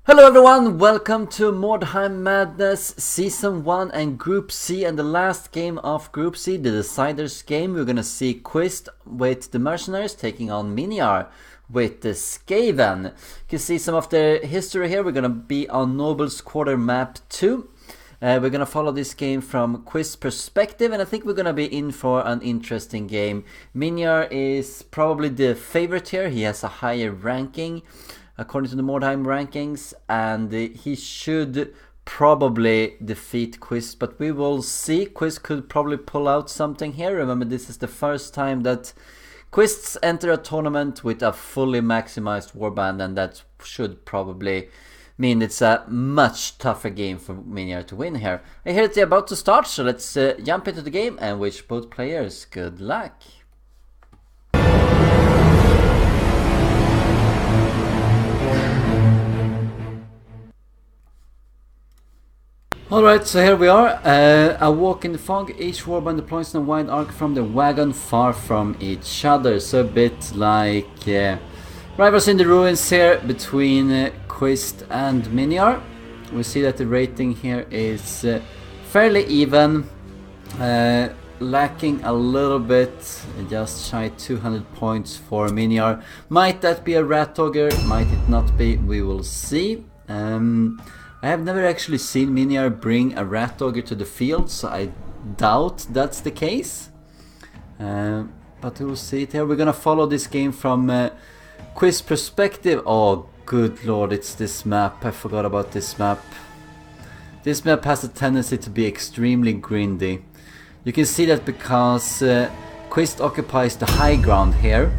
Hello everyone, welcome to Mordheim Madness Season 1 and Group C, and the last game of Group C, the Deciders game. We're gonna see Quist with the Mercenaries taking on Miniaar with the Skaven. You can see some of the history here. We're gonna be on Noble's Quarter Map 2. We're gonna follow this game from Quist's perspective, and I think we're gonna be in for an interesting game. Miniaar is probably the favorite here. He has a higher ranking according to the Mordheim rankings, and he should probably defeat Quist, but we will see. Quist could probably pull out something here. Remember, this is the first time that Quists enter a tournament with a fully maximized warband, and that should probably mean it's a much tougher game for Miniaar to win here. I hear that they're about to start, so let's jump into the game and wish both players good luck. Alright, so here we are. A walk in the fog. Each warband deploys in a wide arc from the wagon, far from each other. So a bit like Rivals in the Ruins here between Quist and Miniaar. We see that the rating here is fairly even, lacking a little bit, just shy 200 points for Miniaar. Might that be a rat ogre? Might it not be? We will see. I have never actually seen Miniaar bring a rat ogre to the field, so I doubt that's the case. But we'll see it here. We're gonna follow this game from Quist's perspective. Oh, good lord, it's this map. I forgot about this map. This map has a tendency to be extremely grindy. You can see that because Quist occupies the high ground here,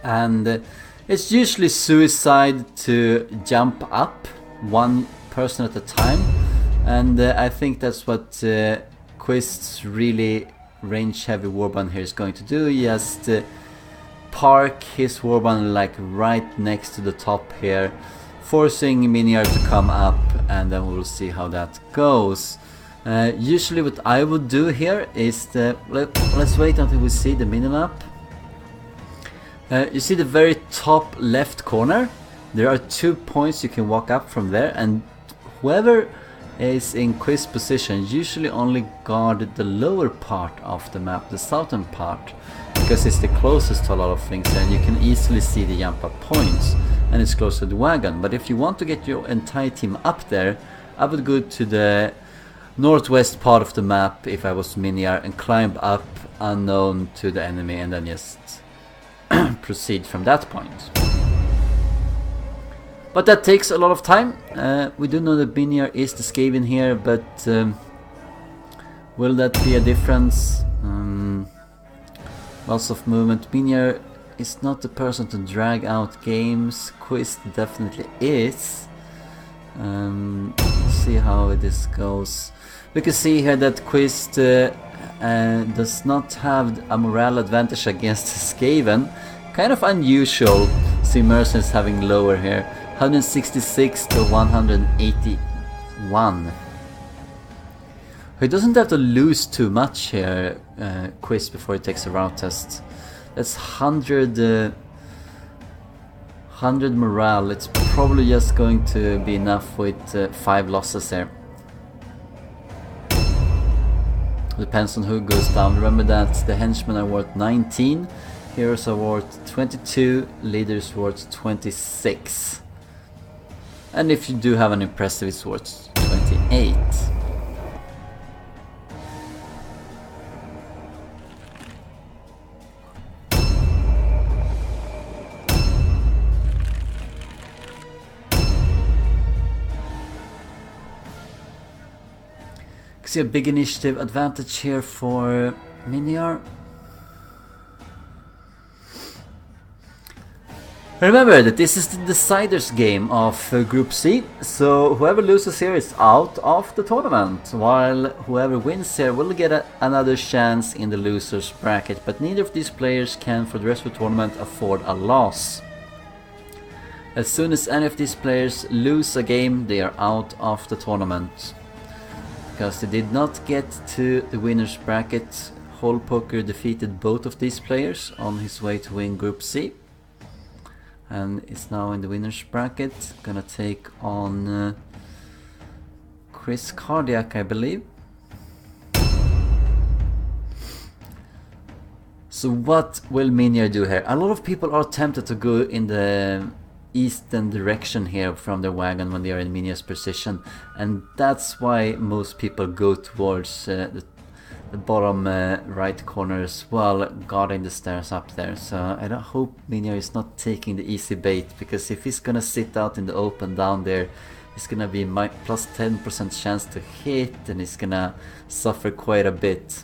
and it's usually suicide to jump up one person at a time, and I think that's what Quist's really range heavy warband here is going to do. Just park his warband like right next to the top here, forcing Miniaar to come up, and then we'll see how that goes. Usually what I would do here is let's wait until we see the minimap. You see the very top left corner? There are 2 points you can walk up from there, and whoever is in Quist's position usually only guard the lower part of the map, the southern part, because it's the closest to a lot of things, and you can easily see the jump up points, and it's close to the wagon. But if you want to get your entire team up there, I would go to the northwest part of the map if I was Miniaar and climb up unknown to the enemy, and then just proceed from that point. But that takes a lot of time. We do know that Miniaar is the Skaven here, but will that be a difference? Lots of movement. Miniaar is not the person to drag out games. Quist definitely is. See how this goes. We can see here that Quist does not have a morale advantage against Skaven. Kind of unusual. See Mercenaries having lower here. 166 to 181. He doesn't have to lose too much here, Quist, before he takes a route test. That's 100 morale. It's probably just going to be enough with 5 losses here. Depends on who goes down. Remember that the henchmen are worth 19, heroes are worth 22, leaders worth 26. And if you do have an impressive, it's worth 28. See a big initiative advantage here for Miniaar. Remember that this is the Deciders game of Group C, so whoever loses here is out of the tournament, while whoever wins here will get another chance in the losers bracket, but neither of these players can for the rest of the tournament afford a loss. As soon as any of these players lose a game, they are out of the tournament, because they did not get to the winners bracket. Hole Poker defeated both of these players on his way to win Group C. and is now in the winner's bracket. Gonna take on Chris Cardiac, I believe. So what will Miniaar do here? A lot of people are tempted to go in the eastern direction here from their wagon when they are in Miniaar's position, and that's why most people go towards the bottom right corner as well, guarding the stairs up there. So I don't hope Miniaar is not taking the easy bait, because if he's gonna sit out in the open down there, it's gonna be plus 10% chance to hit, and he's gonna suffer quite a bit.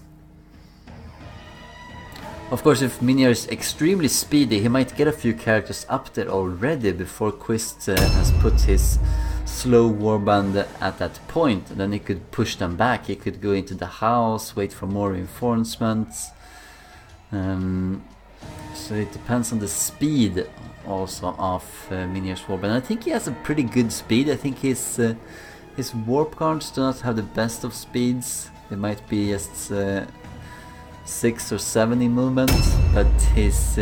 Of course, if Miniaar is extremely speedy, he might get a few characters up there already before Quist has put his slow warband at that point. And then he could push them back, he could go into the house, wait for more reinforcements. So it depends on the speed also of Miniaar's warband. I think he has a pretty good speed. I think his warp guards do not have the best of speeds. They might be just 6 or 7 in movement, but his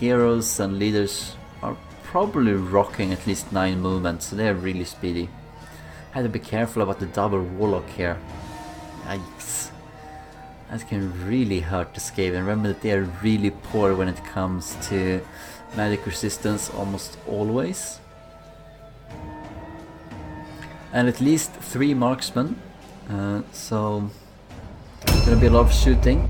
heroes and leaders are probably rocking at least 9 movement, so they are really speedy. Had to be careful about the double warlock here. Yikes. That can really hurt the Skaven. Remember that they are really poor when it comes to magic resistance, almost always. And at least 3 marksmen, so gonna be a lot of shooting.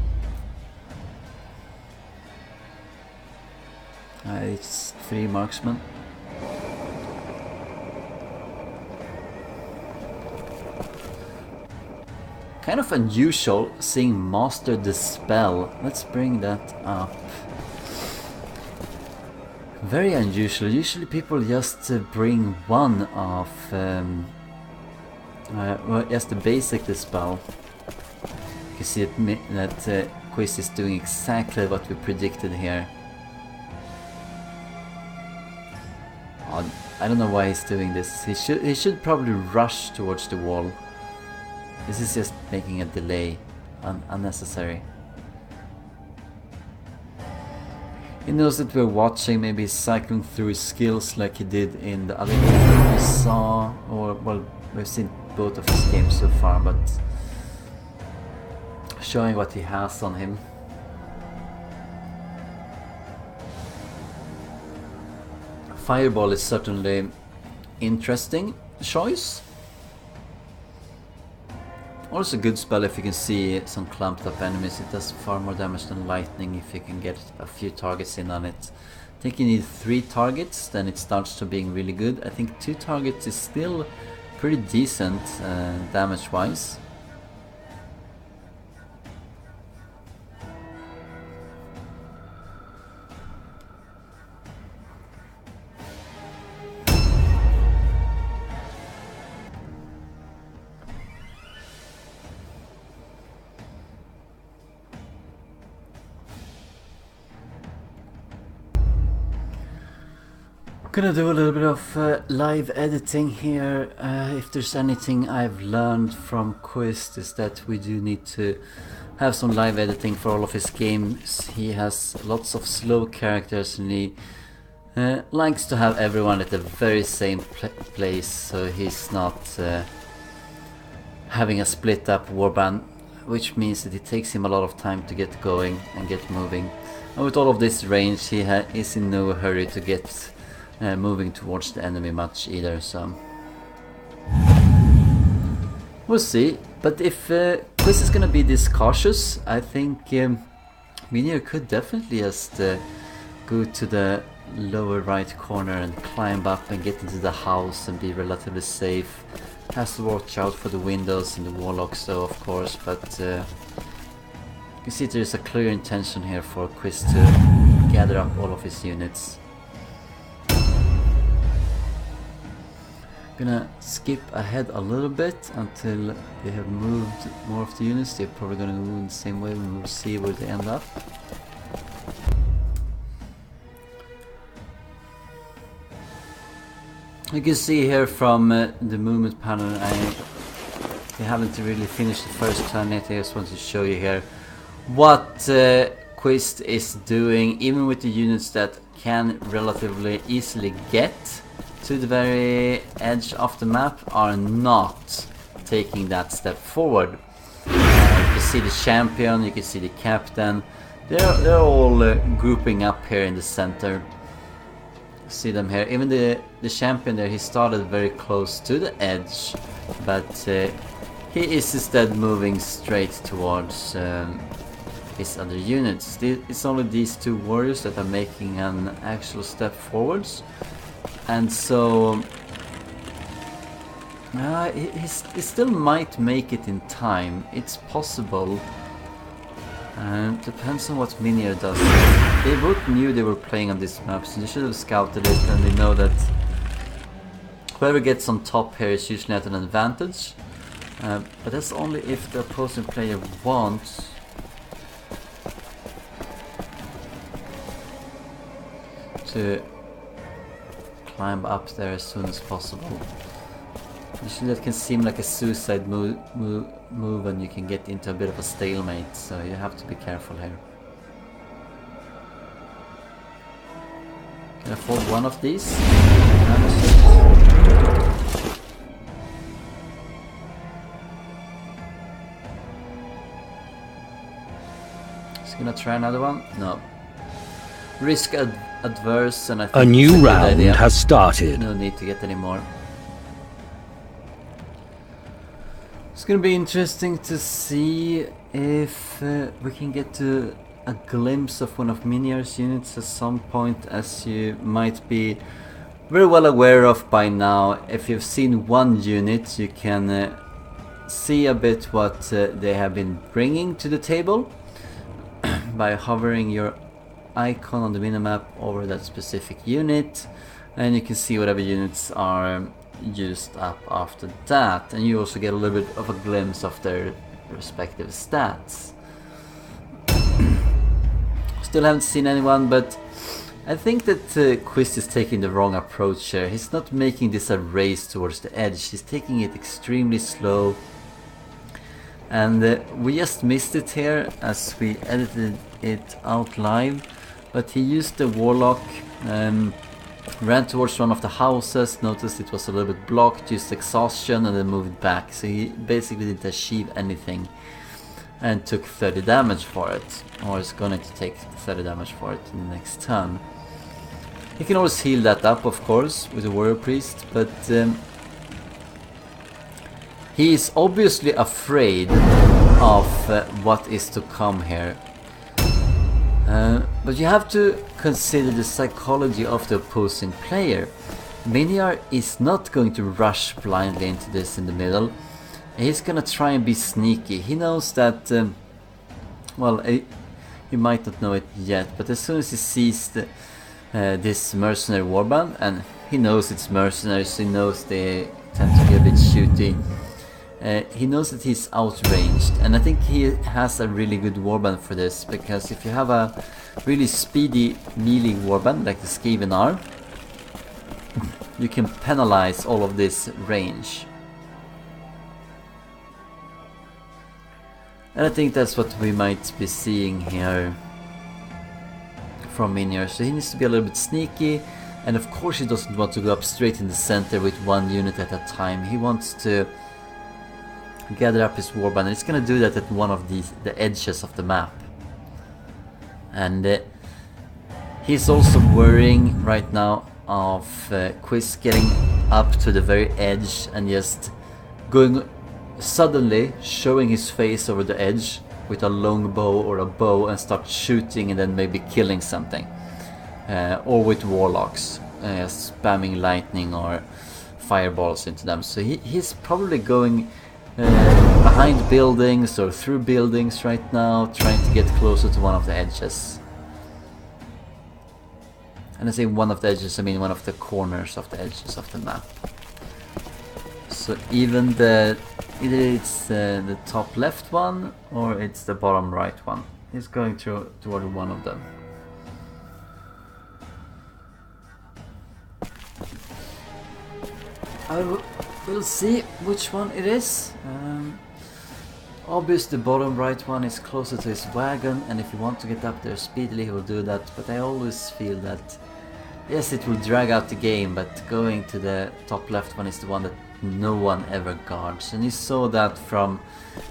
It's 3 marksmen. Kind of unusual seeing Master the Spell. Let's bring that up. Very unusual. Usually people just bring one of well, just the basic the spell. You can see that Quist is doing exactly what we predicted here. I don't know why he's doing this. He should probably rush towards the wall. This is just making a delay unnecessary. He knows that we're watching. Maybe he's cycling through his skills like he did in the other game that we saw, or well, we've seen both of his games so far, but showing what he has on him. Fireball is certainly interesting choice. Also a good spell if you can see some clumped up enemies. It does far more damage than lightning if you can get a few targets in on it. I think you need 3 targets, then it starts to being really good. I think 2 targets is still pretty decent damage wise. Gonna do a little bit of live editing here. If there's anything I've learned from Quist is that we do need to have some live editing for all of his games. He has lots of slow characters and he likes to have everyone at the very same place, so he's not having a split up warband, which means that it takes him a lot of time to get going and get moving. And with all of this range, he is in no hurry to get moving towards the enemy much either, so we'll see. But if Quist is gonna be this cautious, I think Miniaar could definitely just go to the lower right corner and climb up and get into the house and be relatively safe. Has to watch out for the windows and the warlocks though, of course, but you can see there is a clear intention here for Quist to gather up all of his units. Gonna skip ahead a little bit until they have moved more of the units. They're probably gonna move in the same way, and we'll see where they end up. You can see here from the movement panel, they haven't really finished the first turn yet. I just want to show you here what Quist is doing, even with the units that can relatively easily get to the very edge of the map are not taking that step forward. You can see the champion, you can see the captain. They're all grouping up here in the center. See them here. Even the champion there, he started very close to the edge, but he is instead moving straight towards his other units. It's only these two warriors that are making an actual step forwards, and so he still might make it in time. It's possible. Depends on what Miniaar does. They both knew they were playing on this map, so they should have scouted it, and they know that whoever gets on top here is usually at an advantage. But that's only if the opposing player wants to climb up there as soon as possible. Usually that can seem like a suicide move and you can get into a bit of a stalemate, so you have to be careful here. Can I afford one of these? Just gonna try another one? No. Risk adverse, and I think a new round has started. No need to get any more. It's gonna be interesting to see if we can get to a glimpse of one of Miniaar's units at some point, as you might be very well aware of by now. If you've seen one unit, you can see a bit what they have been bringing to the table by hovering your icon on the minimap over that specific unit, and you can see whatever units are used up after that, and you also get a little bit of a glimpse of their respective stats. Still haven't seen anyone, but I think that Quist is taking the wrong approach here. He's not making this a race towards the edge, he's taking it extremely slow, and we just missed it here as we edited it out live, but he used the warlock, ran towards one of the houses, noticed it was a little bit blocked, used exhaustion, and then moved back. So he basically didn't achieve anything and took 30 damage for it, or is going to take 30 damage for it in the next turn. He can always heal that up, of course, with the warrior priest, but he is obviously afraid of what is to come here. But you have to consider the psychology of the opposing player. Miniaar is not going to rush blindly into this in the middle. He's gonna try and be sneaky. He knows that, well, he might not know it yet, but as soon as he sees this mercenary warband, and he knows it's mercenaries, he knows they tend to be a bit shooty, he knows that he's outranged, and I think he has a really good warband for this, because if you have a really speedy melee warband like the Skaven are, you can penalize all of this range. And I think that's what we might be seeing here from Miniaar. So he needs to be a little bit sneaky, and of course he doesn't want to go up straight in the center with one unit at a time. He wants to gather up his warband, and he's gonna do that at one of the edges of the map. And he's also worrying right now of Quist getting up to the very edge and just going suddenly showing his face over the edge with a long bow or a bow and start shooting and then maybe killing something, or with warlocks spamming lightning or fireballs into them. So he's probably going behind buildings or through buildings right now, trying to get closer to one of the edges. And I say one of the edges, I mean one of the corners of the edges of the map. So even either it's the top left one or it's the bottom right one. He's going toward one of them. We'll see which one it is. Obviously the bottom right one is closer to his wagon, and if you want to get up there speedily he will do that, but I always feel that yes, it will drag out the game, but going to the top left one is the one that no one ever guards, and you saw that from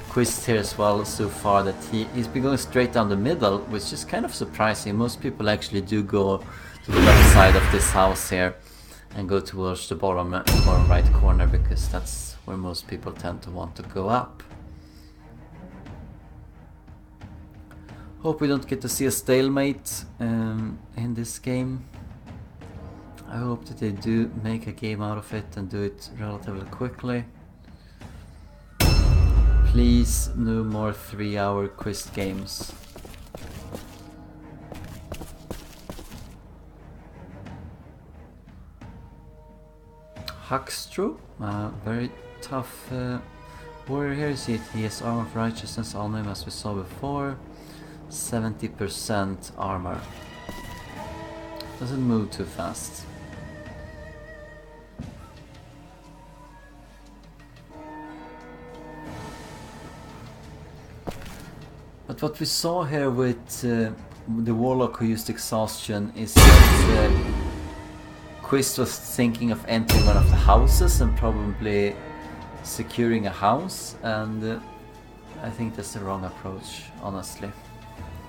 Quist here as well so far, that he's been going straight down the middle, which is kind of surprising. Most people actually do go to the left side of this house here and go towards the bottom right corner, because that's where most people tend to want to go up. Hope we don't get to see a stalemate in this game. I hope that they do make a game out of it and do it relatively quickly. Please, no more 3-hour Quist games. Huckstro, very tough warrior here. See, he has armor of righteousness on him as we saw before. 70% armor. Doesn't move too fast. But what we saw here with the warlock who used exhaustion is that Quist was thinking of entering one of the houses and probably securing a house, and I think that's the wrong approach, honestly.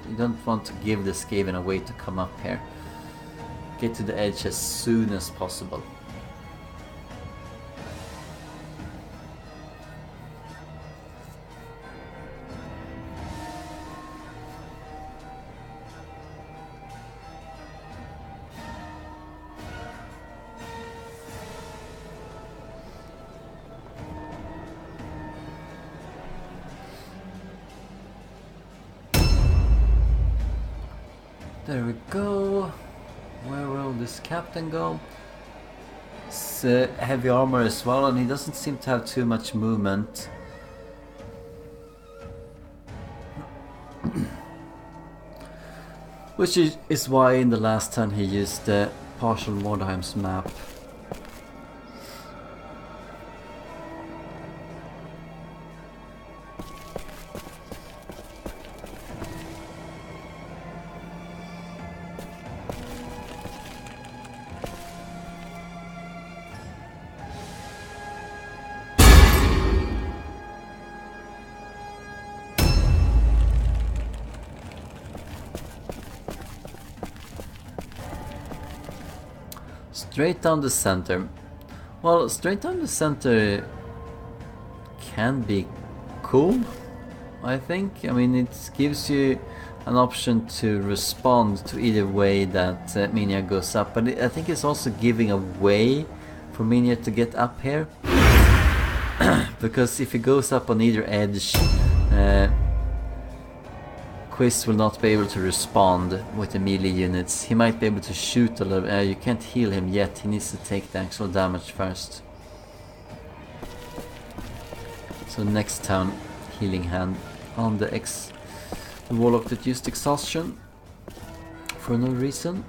You don't want to give the Skaven a way to come up here. Get to the edge as soon as possible. There we go. Where will this captain go? It's heavy armor as well, and he doesn't seem to have too much movement. Which is why in the last turn he used the partial Mordheim's map. Straight down the center. Well, straight down the center can be cool, I think. I mean, it gives you an option to respond to either way that Miniaar goes up, but I think it's also giving a way for Miniaar to get up here. Because if he goes up on either edge, Quist will not be able to respond with the melee units. He might be able to shoot a little. You can't heal him yet. He needs to take the actual damage first. So next turn, healing hand on the warlock that used exhaustion for no reason.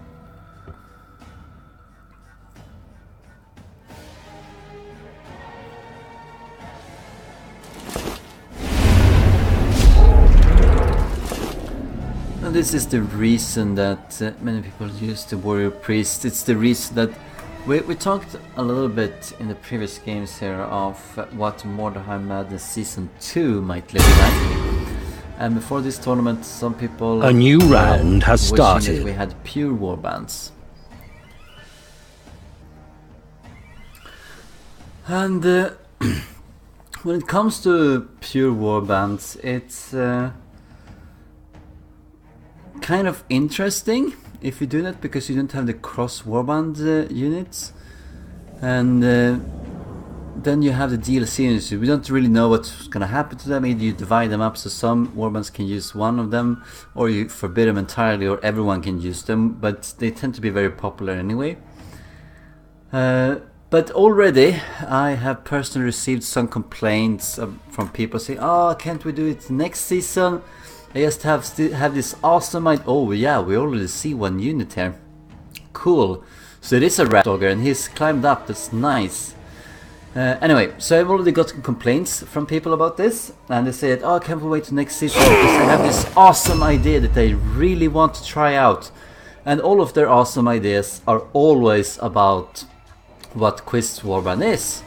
And this is the reason that many people use the warrior priest. It's the reason that we talked a little bit in the previous games here of what Mordheim Madness Season 2 might look like. And before this tournament, some people a new round has started. That we had pure warbands. And when it comes to pure warbands, it's kind of interesting if you do that, because you don't have the cross warband units, and then you have the DLC units. We don't really know what's gonna happen to them. Either you divide them up so some warbands can use one of them, or you forbid them entirely, or everyone can use them, but they tend to be very popular anyway. But already I have personally received some complaints from people saying, "Oh, can't we do it next season? I just have this awesome idea." Oh yeah, we already see one unit here. Cool. So it is a rat dogger and he's climbed up, that's nice. Anyway, so I've already gotten complaints from people about this, and they said, oh, I can't wait to next season because I have this awesome idea that I really want to try out. And all of their awesome ideas are always about what Quist warband is.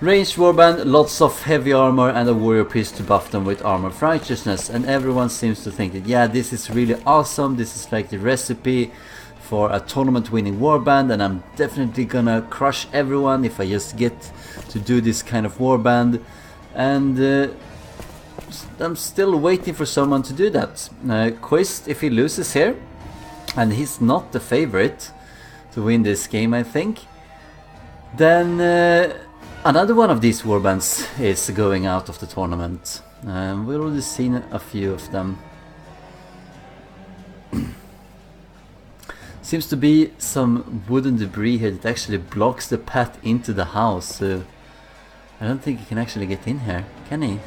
Ranged warband, lots of heavy armor and a warrior priest to buff them with armor of righteousness, and everyone seems to think that yeah, this is really awesome, this is like the recipe for a tournament winning warband, and I'm definitely gonna crush everyone if I just get to do this kind of warband. And I'm still waiting for someone to do that. Quist, if he loses here, and he's not the favorite to win this game, I think, then another one of these warbands is going out of the tournament. We've already seen a few of them. Seems to be some wooden debris here that actually blocks the path into the house, so I don't think he can actually get in here, can he?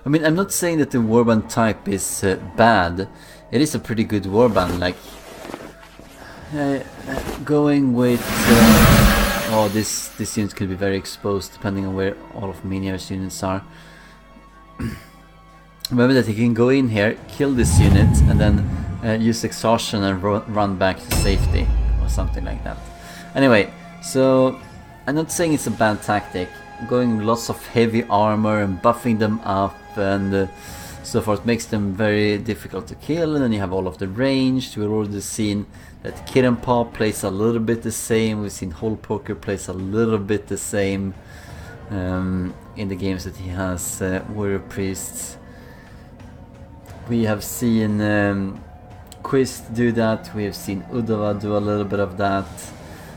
I mean, I'm not saying that the warband type is bad. It is a pretty good warband, like going with oh, this unit could be very exposed depending on where all of Miniaar's units are. Remember that he can go in here, kill this unit, and then use exhaustion and run back to safety or something like that. Anyway, so I'm not saying it's a bad tactic. Going with lots of heavy armor and buffing them up and so forth makes them very difficult to kill, and then you have all of the range. We've already seen that Kid and Paw plays a little bit the same. We've seen Hole Poker plays a little bit the same in the games that he has warrior priests. We have seen Quist do that, we have seen Udava do a little bit of that.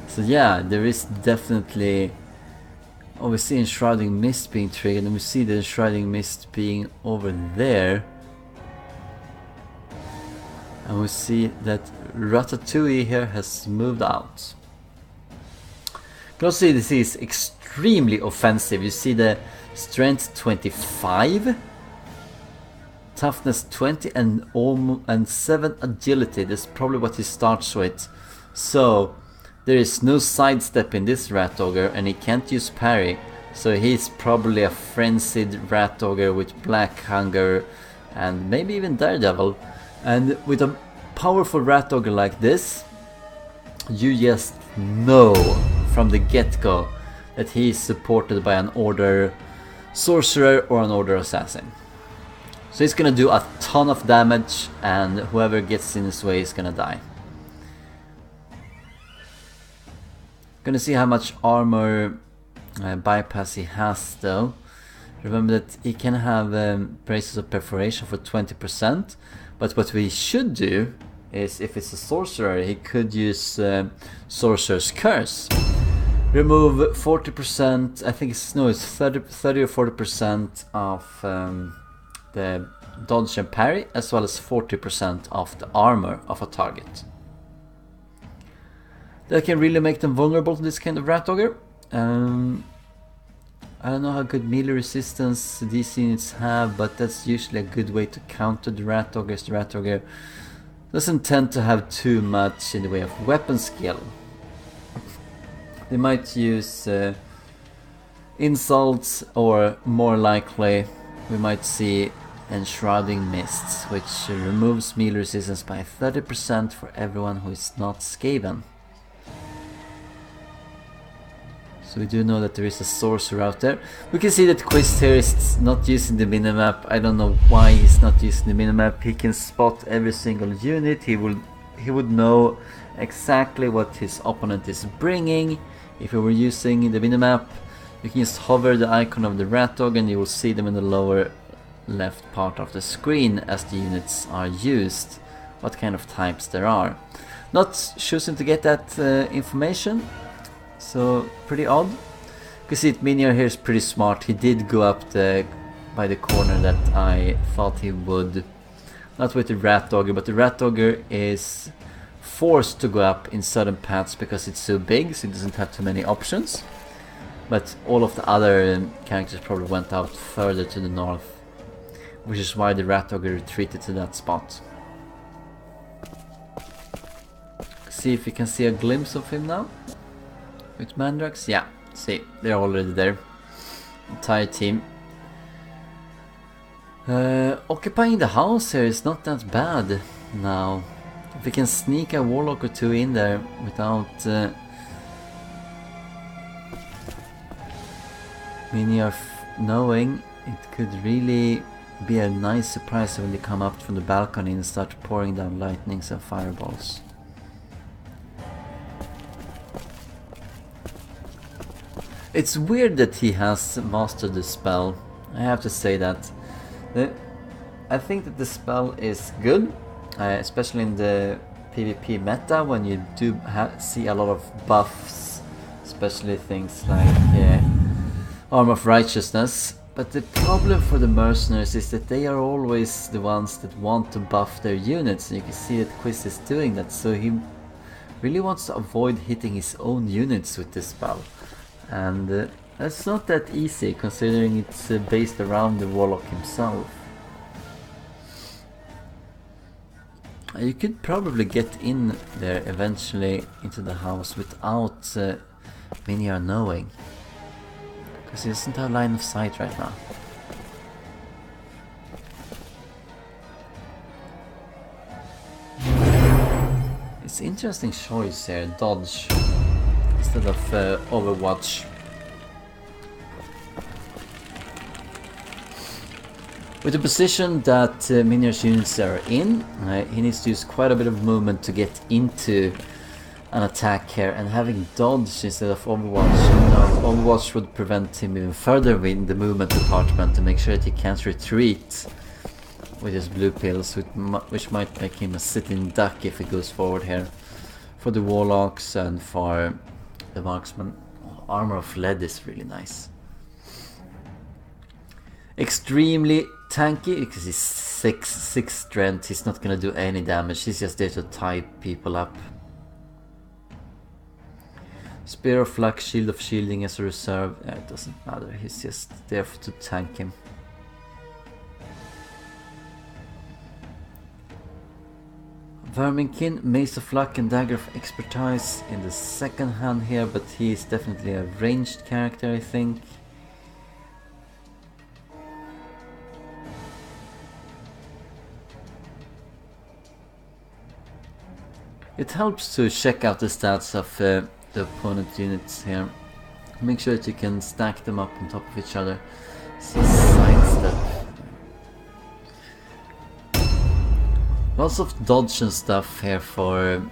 So yeah, there is definitely... Oh, we see Enshrouding Mist being triggered, and we see the Enshrouding Mist being over there. And we see that Ratatouille here has moved out. You can also see this is extremely offensive. You see the Strength 25, Toughness 20 and 7 Agility. That's probably what he starts with. So there is no sidestep in this Rat Ogre, and he can't use parry. So he's probably a frenzied Rat Ogre with Black Hunger and maybe even Daredevil. And with a powerful Rat Ogre like this, you just know from the get-go that he is supported by an Order Sorcerer or an Order Assassin. So he's gonna do a ton of damage, and whoever gets in his way is gonna die. Gonna see how much armor bypass he has though. Remember that he can have braces of perforation for 20%, but what we should do is, if it's a sorcerer, he could use Sorcerer's Curse. Remove 40%, I think it's 30 or 40% of the dodge and parry, as well as 40% of the armor of a target. That can really make them vulnerable to this kind of Rat Ogre. I don't know how good melee resistance these units have, but that's usually a good way to counter the Rat Ogres. The Rat Ogre doesn't tend to have too much in the way of weapon skill. They might use insults, or more likely we might see Enshrouding Mists, which removes melee resistance by 30% for everyone who is not Skaven. So we do know that there is a sorcerer out there. We can see that Quist here is not using the minimap. I don't know why he's not using the minimap. He can spot every single unit. He would know exactly what his opponent is bringing. If we were using the minimap, you can just hover the icon of the Rat Dog and you will see them in the lower left part of the screen as the units are used, what kind of types there are. Not choosing to get that information, so pretty odd. You can see it, Miniaar here is pretty smart. He did go up by the corner that I thought he would. Not with the Rat Dogger, but the Rat Dogger is forced to go up in certain paths because it's so big, so it doesn't have too many options. But all of the other characters probably went out further to the north, which is why the Rat Ogre retreated to that spot. See if you can see a glimpse of him now. With Mandrax, yeah. See, they're already there. Entire team. Occupying the house here is not that bad now. If we can sneak a warlock or two in there without Miniaar knowing, it could really be a nice surprise when they come up from the balcony and start pouring down lightnings and fireballs. It's weird that he has mastered the spell, I have to say that. I think that the spell is good, especially in the PvP meta when you do see a lot of buffs, especially things like Arm of Righteousness. But the problem for the mercenaries is that they are always the ones that want to buff their units, and you can see that Quist is doing that, so he really wants to avoid hitting his own units with this spell. And that's not that easy, considering it's based around the warlock himself. You could probably get in there eventually into the house without Miniaar knowing, because he doesn't have line of sight right now. It's an interesting choice here, dodge instead of Overwatch. With the position that Miniaar's units are in, he needs to use quite a bit of movement to get into an attack here, and having dodge instead of Overwatch, Overwatch would prevent him even further in the movement department to make sure that he can't retreat with his blue pills, which might make him a sitting duck if he goes forward here. For the warlocks and for the marksman, Armor of Lead is really nice. Extremely tanky because he's 6 strength. He's not gonna do any damage. He's just there to tie people up. Spear of Luck, Shield of Shielding as a reserve. It doesn't matter. He's just there to tank him. Verminkin, Mace of Luck and Dagger of Expertise in the second hand here, but he is definitely a ranged character, I think. It helps to check out the stats of the opponent units here. Make sure that you can stack them up on top of each other. See sidestep. Lots of dodge and stuff here for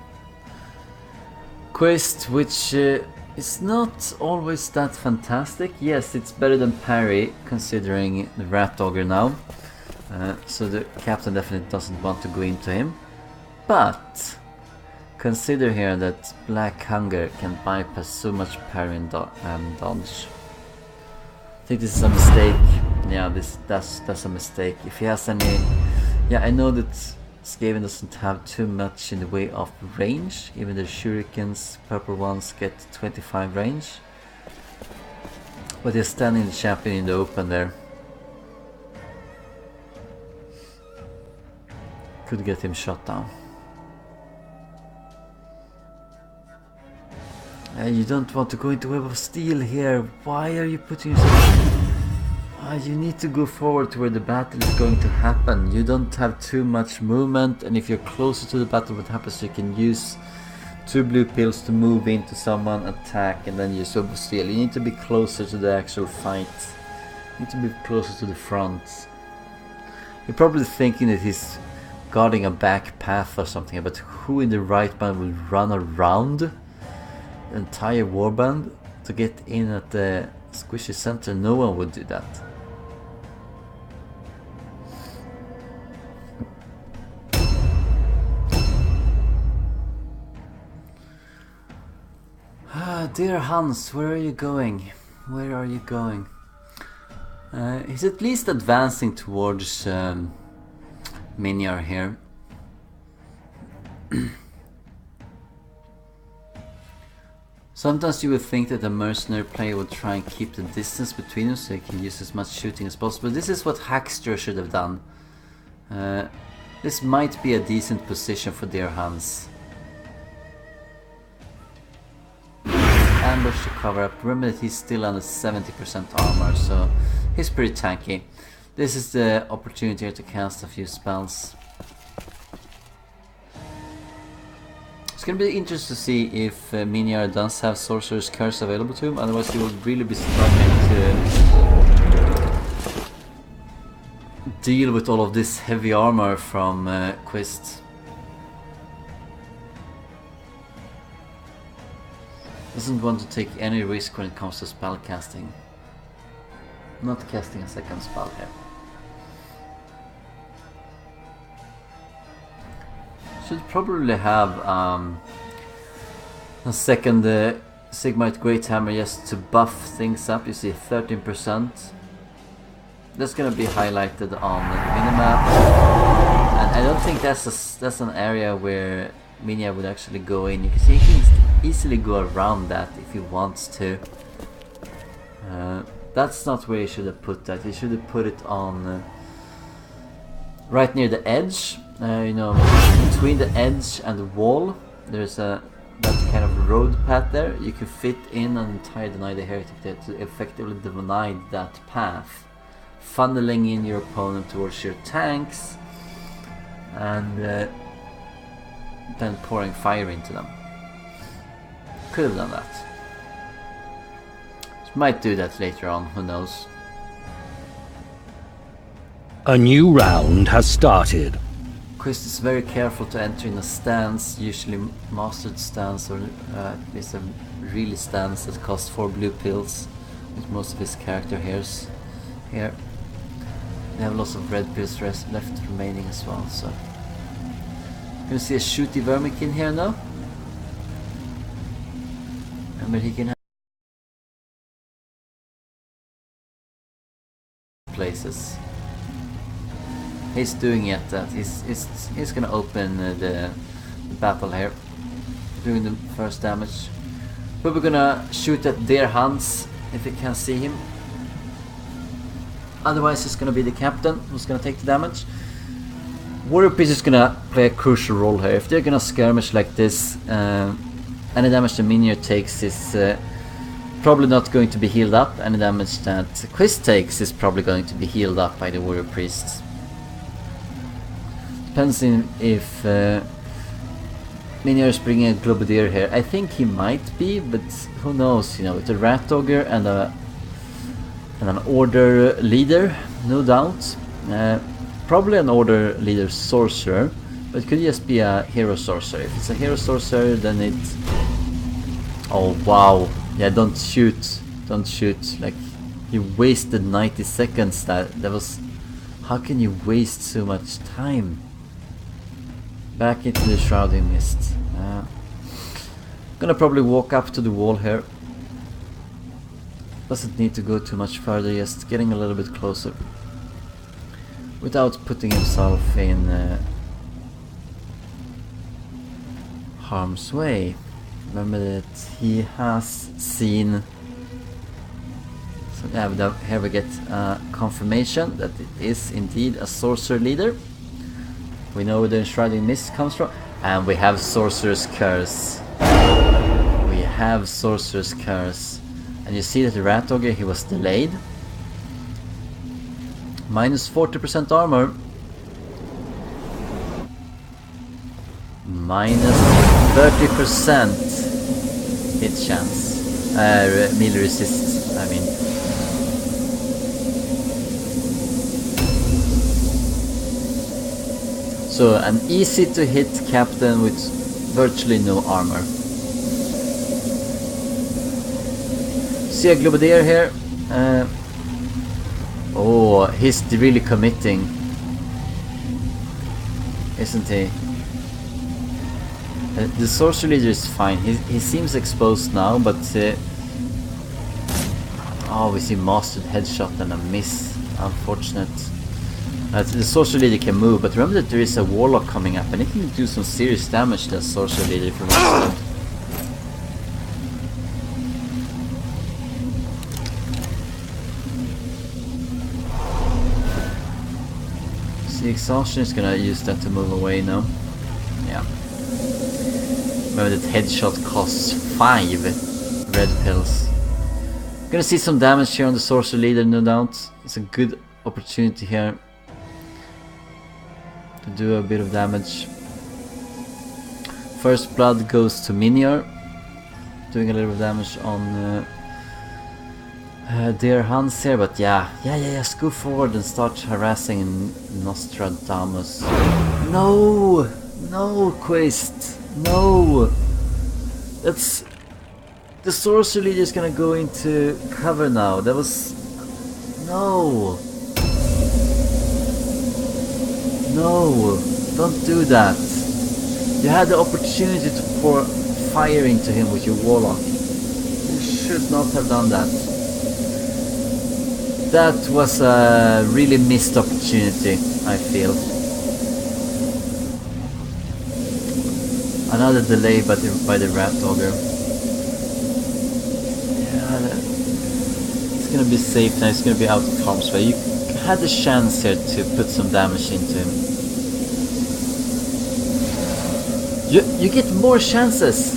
Quist, which is not always that fantastic. Yes, it's better than parry, considering the Rat Dogger now. So the captain definitely doesn't want to go into him. But consider here that Black Hunger can bypass so much parry and dodge. I think this is a mistake. Yeah, that's a mistake. If he has any... Yeah, I know that Skaven doesn't have too much in the way of range. Even the shurikens, purple ones, get 25 range. But he's standing the champion in the open there. Could get him shot down. You don't want to go into Web of Steel here. Why are you putting yourself... you need to go forward to where the battle is going to happen. You don't have too much movement, and if you're closer to the battle, what happens, you can use 2 blue pills to move into someone, attack, and then use Web of Steel. You need to be closer to the actual fight. You need to be closer to the front. You're probably thinking that he's guarding a back path or something, but who in the right mind will run around the entire warband to get in at the squishy center? No one would do that. Dear Hans, where are you going? Where are you going? He's at least advancing towards Miniaar here. Sometimes you would think that a mercenary player would try and keep the distance between them so he can use as much shooting as possible. This is what Hackster should have done. This might be a decent position for Dear Hans. ambush to cover up. Remember that he's still under 70% armor, so he's pretty tanky. This is the opportunity here to cast a few spells. It's gonna be interesting to see if Miniaar does have Sorcerer's Curse available to him, otherwise he will really be struggling to deal with all of this heavy armor from Quist. Doesn't want to take any risk when it comes to spell casting. Not casting a second spell here. Should probably have a second Sigmarite Great Hammer just to buff things up. You see 13%. That's gonna be highlighted on the minimap, and I don't think that's an area where Miniaar would actually go in. You can see he can easily go around that if he wants to. That's not where he should have put that. He should have put it on right near the edge. You know, between the edge and the wall, there's that kind of road path there. You can fit in an entire Deny the Heretic there to effectively deny that path, funneling in your opponent towards your tanks, and then pouring fire into them. Could have done that. Might do that later on, who knows. A new round has started. Quist is very careful to enter in a stance, usually mastered stance, or at least a really stance that costs 4 blue pills, with most of his character here. They have lots of red pills left remaining as well, so... Gonna see a shooty Vermikin here now. Remember, he can have places. He's doing it. He's gonna open the battle here, doing the first damage. But we're gonna shoot at their hands if we can see him. Otherwise, it's gonna be the captain who's gonna take the damage. Warrior Priest is gonna play a crucial role here. If they're gonna skirmish like this, any damage the Miniaar takes is probably not going to be healed up. Any damage that Quist takes is probably going to be healed up by the Warrior Priest. Depends on if Miniaar is bringing a Globadier here. I think he might be, but who knows? You know, with a Rat Ogre and an Order Leader, no doubt. Probably an Order Leader Sorcerer, but it could just be a Hero Sorcerer. If it's a Hero Sorcerer, then it... Oh wow! Yeah, don't shoot! Don't shoot! Like, you wasted 90 seconds. That was... How can you waste so much time? Back into the Shrouding Mist. Gonna probably walk up to the wall here. Doesn't need to go too much further, just getting a little bit closer. Without putting himself in harm's way. Remember that he has seen... So yeah, here we get confirmation that it is indeed a Sorcerer Leader. We know where the Enshrouding Mist comes from, and we have Sorcerer's Curse. We have Sorcerer's Curse. And you see that the Rat Ogre, he was delayed. Minus 40% armor. Minus 30% hit chance. Melee resist, I mean. So an easy to hit captain with virtually no armor. See a Globadier here. Oh, he's really committing, isn't he? The Sorcerer Leader is fine. He seems exposed now, but oh, we see mastered headshot and a miss. Unfortunate. The Sorcerer Leader can move, but remember that there is a Warlock coming up, and it can do some serious damage to the Sorcerer Leader if he wants to. The Exhaustion is gonna use that to move away now. Yeah. Remember that headshot costs 5. red pills. Gonna see some damage here on the sorcerer leader, no doubt. It's a good opportunity here to do a bit of damage. First blood goes to Miniaar, doing a little bit of damage on dear Hans here, but just go forward and start harassing Nostradamus. No, Quist, no. That's the sorcerer leader is gonna go into cover now. That was no, don't do that. You had the opportunity to pour fire into him with your warlock. You should not have done that. That was a really missed opportunity, I feel. Another delay by the rat ogre. Yeah, it's gonna be safe now. It's gonna be out of harm's way. You had the chance here to put some damage into him. You get more chances.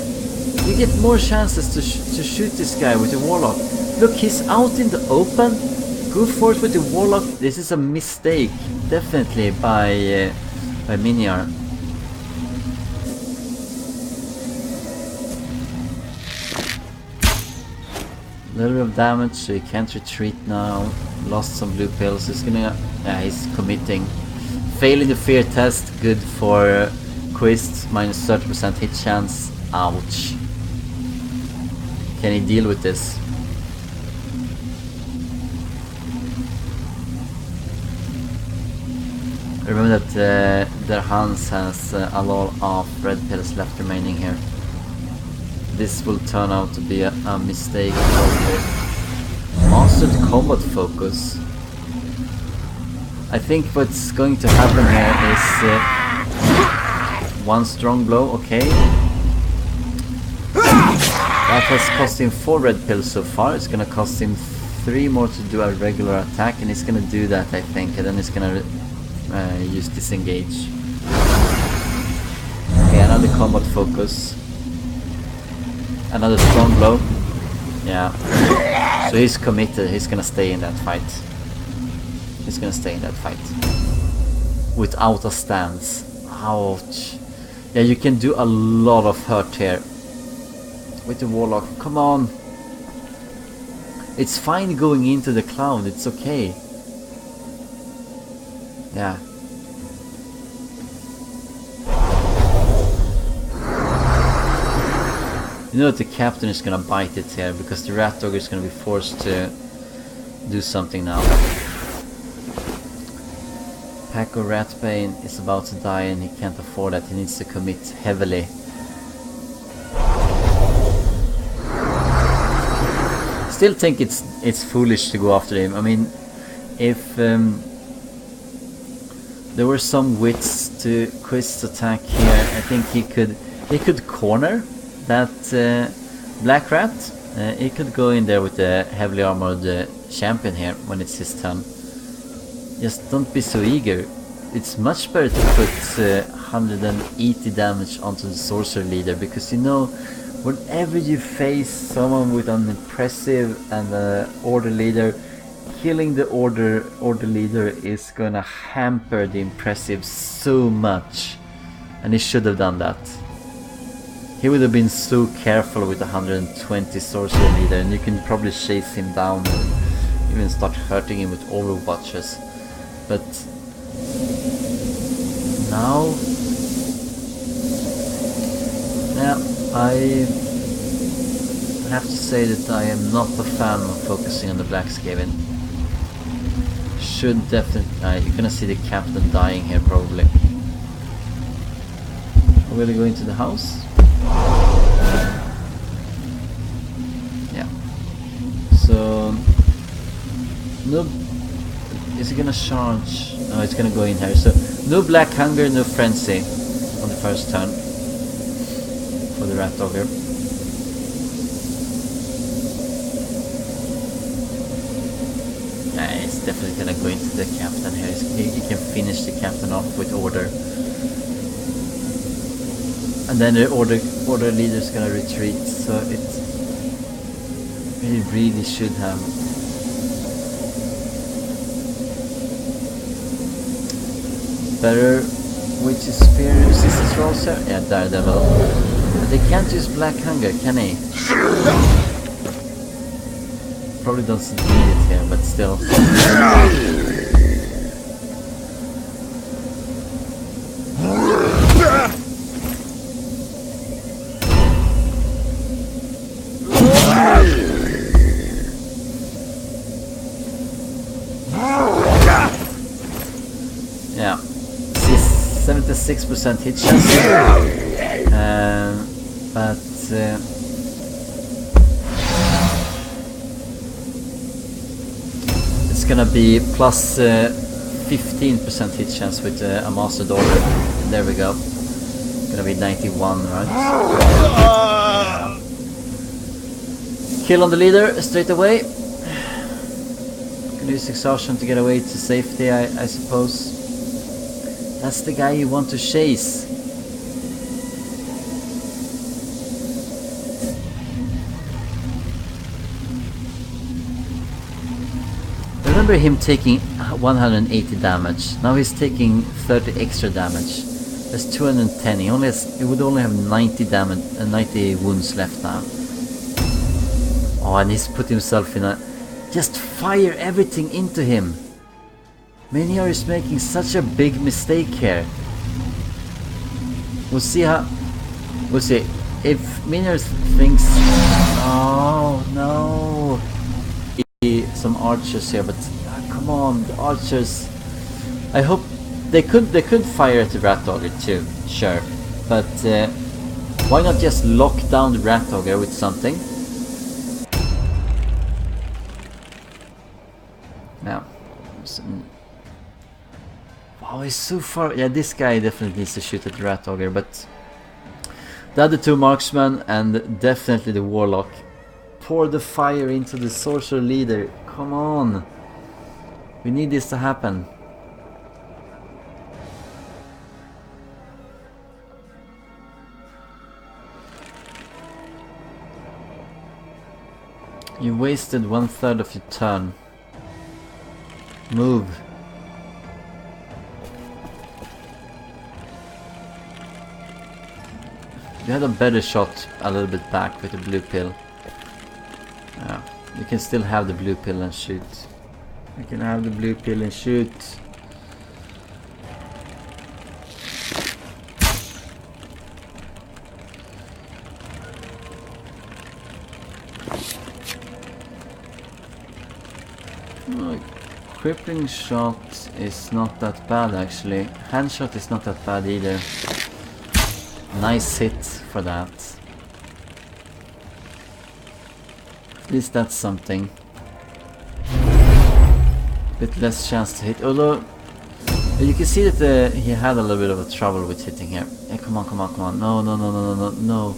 You get more chances to shoot this guy with the warlock. Look, he's out in the open. Go for it with the warlock. This is a mistake, definitely by Miniaar. A little bit of damage, so he can't retreat now. Lost some blue pills. He's gonna, he's committing. Failing the fear test. Good for Quist. Minus 30% hit chance. Ouch. Can he deal with this? Remember that their Hans has a lot of red pills left remaining here. This will turn out to be a mistake. Mastered combat focus. I think what's going to happen here is one strong blow, okay. That has cost him 4 red pills so far. It's gonna cost him 3 more to do a regular attack, and he's gonna do that, I think, and then he's gonna use disengage. Okay, another combat focus. Another strong blow. Yeah. So he's committed. He's gonna stay in that fight. He's gonna stay in that fight. Without a stance. Ouch. Yeah, you can do a lot of hurt here. With the warlock. Come on. It's fine going into the cloud. It's okay. Yeah. You know that the captain is gonna bite it here because the rat dog is gonna be forced to do something now. Paco Ratbane is about to die and he can't afford that. He needs to commit heavily. Still think it's foolish to go after him. I mean, if there were some wits to Quist's attack here, I think he could corner that black rat. He could go in there with the heavily armored champion here when it's his turn. Just don't be so eager. It's much better to put 180 damage onto the sorcerer leader, because you know, whenever you face someone with an impressive and order leader, killing the order leader is gonna hamper the impressive so much, and he should have done that. He would have been so careful with the 120 sorcerer leader, and you can probably chase him down or even start hurting him with overwatches. But now, yeah, I have to say that I am not a fan of focusing on the black skaven. Should definitely, you're gonna see the captain dying here probably. We're gonna go into the house. Yeah. So no, is it gonna charge? No, it's gonna go in here. So no black hunger, no frenzy on the first turn for the rat ogre. Yeah, it's definitely gonna go into the captain here. He can finish the captain off with order. And then the order leader is gonna retreat, so He really should have. Better which is spear resistance rolls here? Yeah, Daredevil. But they can't use Black Hunger, can he? Probably doesn't need it here, but still. Yeah, 76% hit chance, but it's gonna be plus 15% hit chance with a mastered order. There we go. Gonna be 91, right? Kill on the leader straight away. Gonna use exhaustion to get away to safety, I suppose. That's the guy you want to chase. Remember him taking 180 damage. Now he's taking 30 extra damage. That's 210. He would only have 90 damage and 90 wounds left now. Oh, and he's put himself in a... Just fire everything into him. Miniaar is making such a big mistake here. We'll see how... We'll see. If Miniaar thinks... Oh, no. Some archers here, but come on, the archers. I hope they could fire at the rat auger too, sure, but why not just lock down the rat auger with something? Now, wow, he's so far. Yeah, this guy definitely needs to shoot at the rat auger, but the other two marksmen and definitely the warlock. Pour the fire into the sorcerer leader. Come on. We need this to happen. You wasted 1/3 of your turn. Move. You had a better shot a little bit back with the blue pill. Yeah, you can still have the blue pill and shoot. You can have the blue pill and shoot. Crippling shot is not that bad actually. Hand shot is not that bad either. Nice hit for that. At least that's something. Bit less chance to hit, although you can see that he had a little bit of a trouble with hitting here. Hey, come on, come on, come on. No, no, no, no, no, no.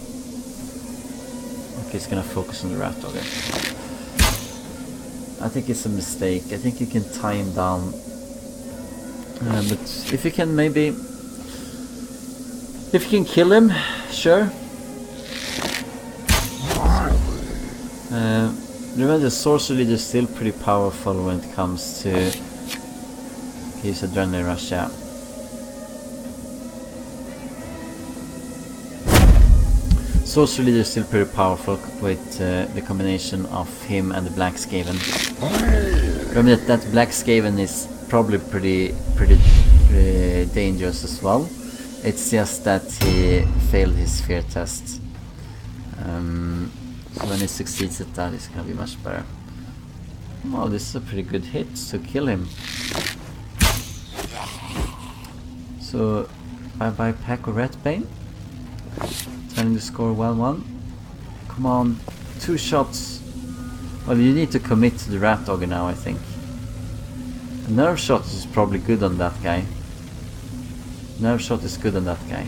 Okay, he's gonna focus on the rat auger. I think it's a mistake. I think you can tie him down. But if you can maybe... If you can kill him, sure. Remember, the sorcerer leader is still pretty powerful when it comes to his adrenaline rush. Yeah. Sorcerer leader is still pretty powerful with the combination of him and the Black Skaven. Remember that Black Skaven is probably pretty dangerous as well. It's just that he failed his fear test. So when he succeeds at that, it's gonna be much better. Oh, this is a pretty good hit to kill him. So, bye-bye Pack of Rat Bane. Turning the score 1-1. Come on, 2 shots. Well, you need to commit to the rat auger now, I think. A nerve shot is probably good on that guy. Nerve shot is good on that guy.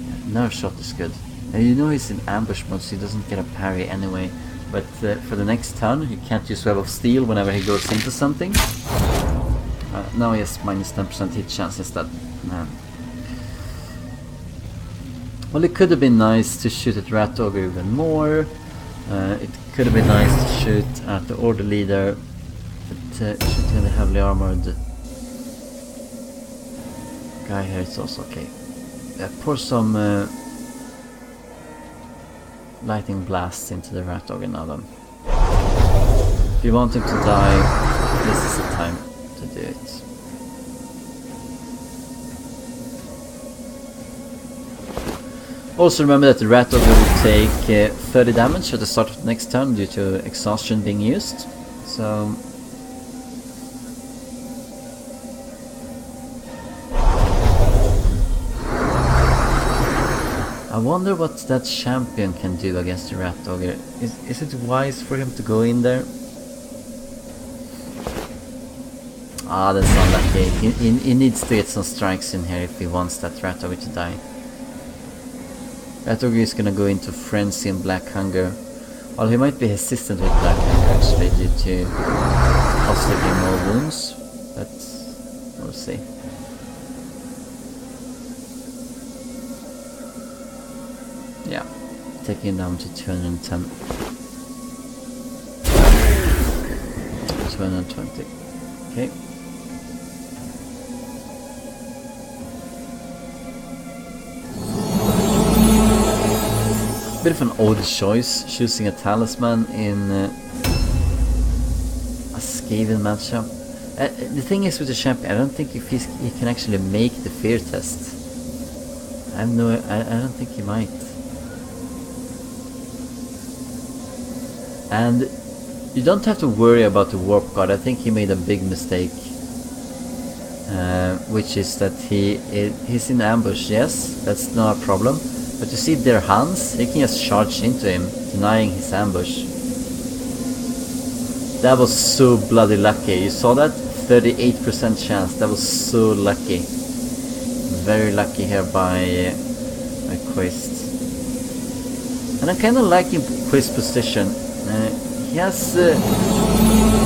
Yeah, nerve shot is good. And you know he's in ambush mode, so he doesn't get a parry anyway. But for the next turn, you can't use Web of Steel whenever he goes into something. Now he has minus 10% hit chance instead. Well, it could have been nice to shoot at rat auger even more. It could have been nice to shoot at the order leader, but shooting at the heavily armored guy here is also okay. Pour some lightning blasts into the rat dog now then. If you want him to die, this is the time to do it. Also remember that the rat dog will take 30 damage at the start of the next turn due to exhaustion being used. So I wonder what that champion can do against the rat dog. Is it wise for him to go in there? Ah, that's unlucky. He needs to get some strikes in here if he wants that rat dog to die. Rat dog is gonna go into frenzy and black hunger. Well, he might be hesitant with black hunger actually due to possibly more wounds, but we'll see. Yeah, taking down to 210. 220. Okay. Bit of an odd choice, choosing a talisman in a Skaven matchup. The thing is with the champion, I don't think if he can actually make the fear test. I don't think he might. And you don't have to worry about the warp guard. I think he made a big mistake, which is that he's in ambush. Yes, that's not a problem. But you see their hands, he can just charge into him, denying his ambush. That was so bloody lucky. You saw that? 38% chance. That was so lucky. Very lucky here by Quist. And I'm kind of liking Quist's position. He has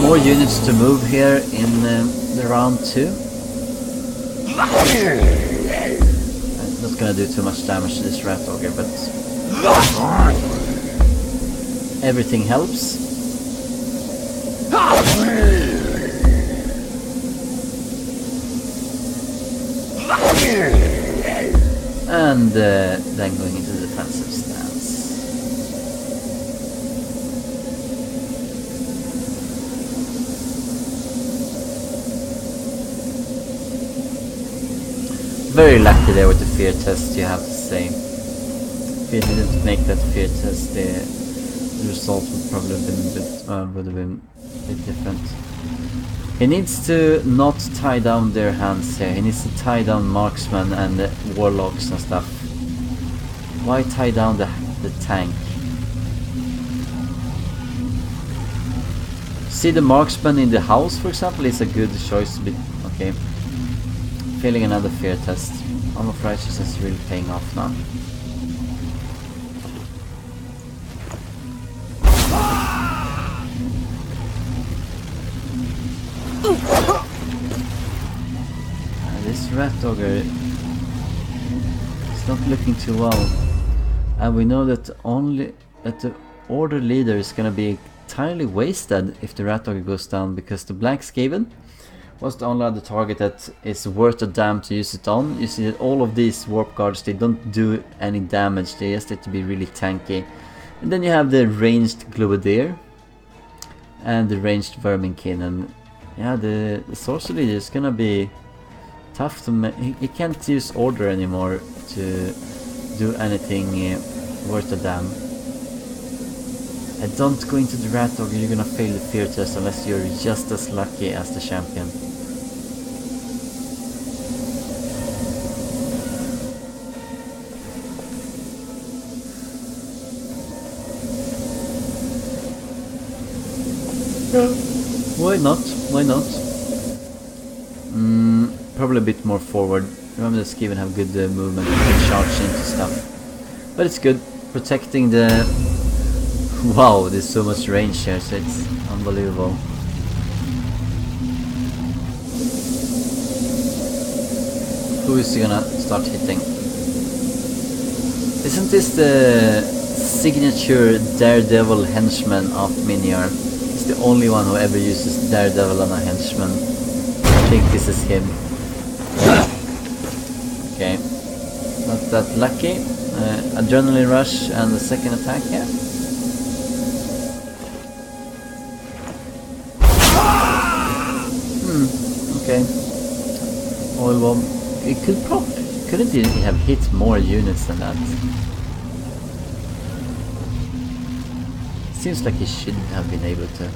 more units to move here in the round 2. Not gonna do too much damage to this rat ogre, but everything helps. And then going into the defensive stance. Very lucky there with the fear test, you have to say. If he didn't make that fear test, the result would probably have been a bit different. He needs to not tie down their hands here. He needs to tie down marksmen and warlocks and stuff. Why tie down the tank? See the marksman in the house, for example, is a good choice. Okay. Failing another fear test. Arm of Righteousness is really paying off now. This rat ogre is not looking too well. And we know that the order leader is gonna be entirely wasted if the rat ogre goes down, because the black Skaven was the only other target that is worth a damn to use it on. You see that all of these warp guards, they don't do any damage, they just need to be really tanky. And then you have the ranged Globadier and the ranged Verminkin, and yeah, the sorcerer leader is gonna be tough to he can't use order anymore to do anything worth a damn. And don't go into the rat ogre, you're gonna fail the fear test unless you're just as lucky as the champion. Why not? Why not? Probably a bit more forward. Remember that Skaven have good movement, good charge into stuff. But it's good. Protecting the... Wow, there's so much range here, so it's unbelievable. Who is he gonna start hitting? Isn't this the signature Daredevil henchman of Miniaar. He's the only one who ever uses Daredevil on a henchman. I think this is him. Okay, not that lucky. Adrenaline rush and the second attack here. Okay. Oil bomb. It couldn't it have hit more units than that? Seems like he shouldn't have been able to.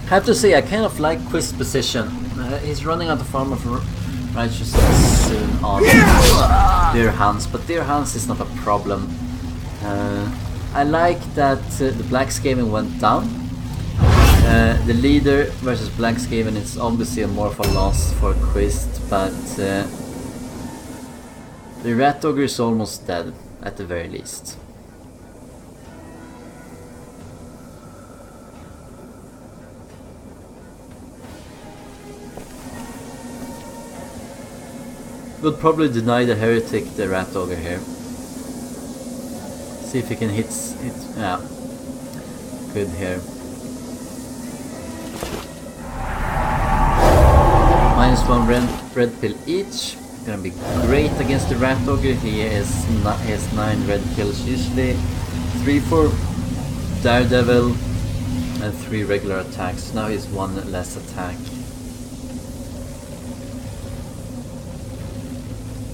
I have to say, I kind of like Quist's position. He's running out of armor for righteousness soon on Deer Hans, but Deer Hans is not a problem. I like that the Blackskaven went down. The leader versus Blackskaven is obviously more of a loss for Quist, but the Rat Ogre is almost dead, at the very least. We'll probably deny the Heretic the Rat Ogre here. See if he can hit. Yeah, good here. -1 red pill each. Gonna be great against the Rat Ogre. He has 9 red pills usually. 3 for Daredevil and 3 regular attacks. Now he's 1 less attack.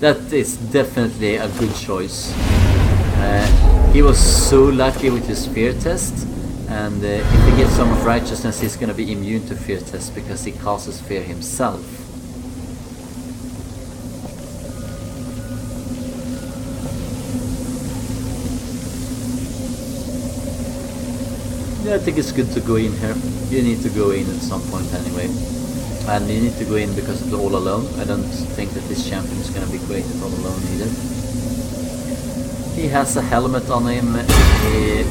That is definitely a good choice. He was so lucky with his fear test, and if he gets some of righteousness, he's gonna be immune to fear test because he causes fear himself. Yeah, I think it's good to go in here. You need to go in at some point anyway. And you need to go in because of the all alone. I don't think that this champion is going to be great at all alone either. He has a helmet on him.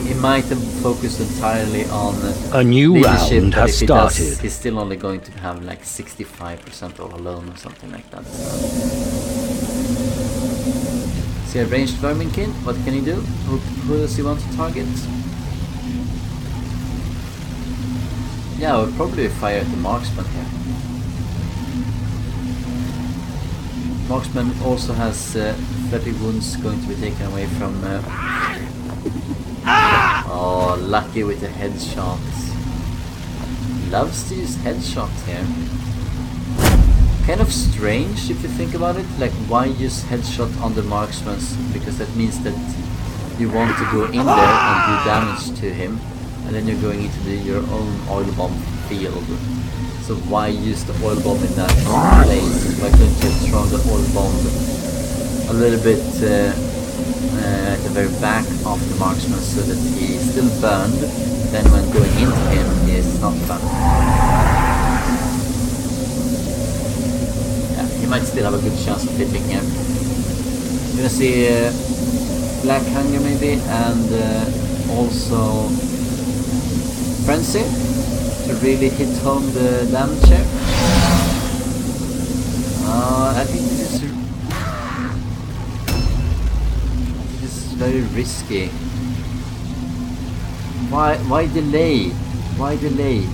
He might have focused entirely on a new leadership, round has started. He's still only going to have like 65% all alone or something like that. See a ranged Verminkin. What can he do? Who does he want to target? Yeah, I would probably fire at the marksman here. Marksman also has 30 wounds going to be taken away from... Oh, lucky with the headshot. Loves to use headshots here. Kind of strange if you think about it. Like, why use headshot on the marksman? Because that means that you want to go in there and do damage to him. And then you're going into your own oil bomb field. So why use the oil bomb in that place? Why couldn't you have thrown the oil bomb a little bit at the very back of the marksman so that he is still burned, then when going into him he is not burned. Yeah, he might still have a good chance of hitting him. I'm gonna see Black Hunger maybe, and also Frenzy to really hit home the damage here. I think this is very risky. Why delay? Why delay?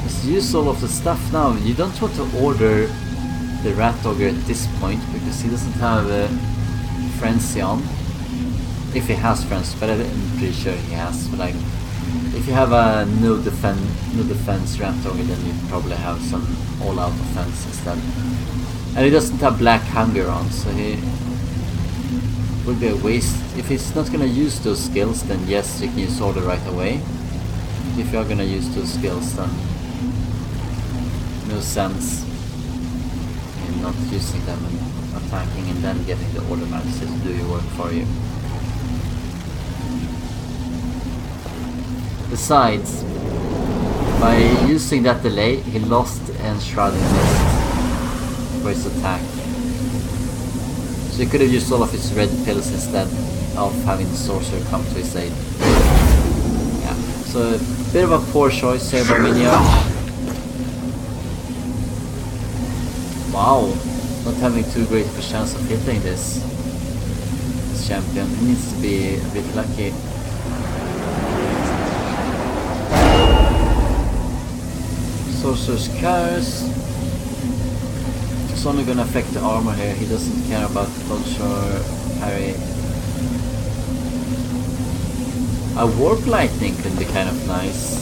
Just use all of the stuff now. You don't want to order the Rat Ogre at this point because he doesn't have a Frenzy on. If he has Frenzy, but I'm pretty sure he has. But like, if you have a no defense Rat Ogre, then you probably have some all-out offense instead. And he doesn't have Black Hunger on, so he would be a waste. If he's not gonna use those skills, then yes, you can use order right away. If you're gonna use those skills, then no sense in not using them and attacking and then getting the order magister to do your work for you. Besides, by using that delay, he lost Enshrouding Mist for his attack. So he could have used all of his red pills instead of having the sorcerer come to his aid. Yeah, so a bit of a poor choice here by Miniaar. Wow, not having too great of a chance of hitting this champion. He needs to be a bit lucky. Sorcerer's Curse. It's only gonna affect the armor here. He doesn't care about dodge or parry. A Warp Lightning could be kind of nice.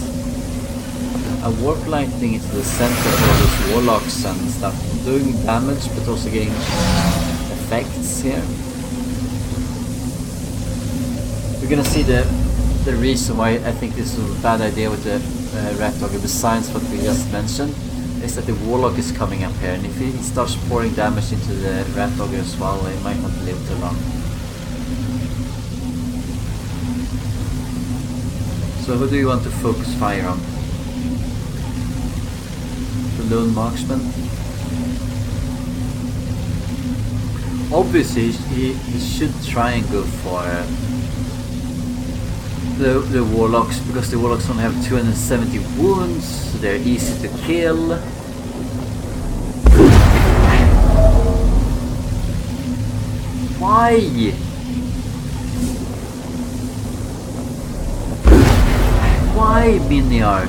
A Warp Lightning into the center of all those warlocks and stuff. Doing damage but also getting effects here. We're gonna see the reason why I think this was a bad idea with the Rat Dogger, besides what we just mentioned, is that the Warlock is coming up here, and if he starts pouring damage into the Rat Dogger as well, he might not live too long. So who do you want to focus fire on? The Lone Marksman? Obviously he should try and go for the Warlocks, because the Warlocks only have 270 wounds, so they're easy to kill. Why? Why, Miniaar?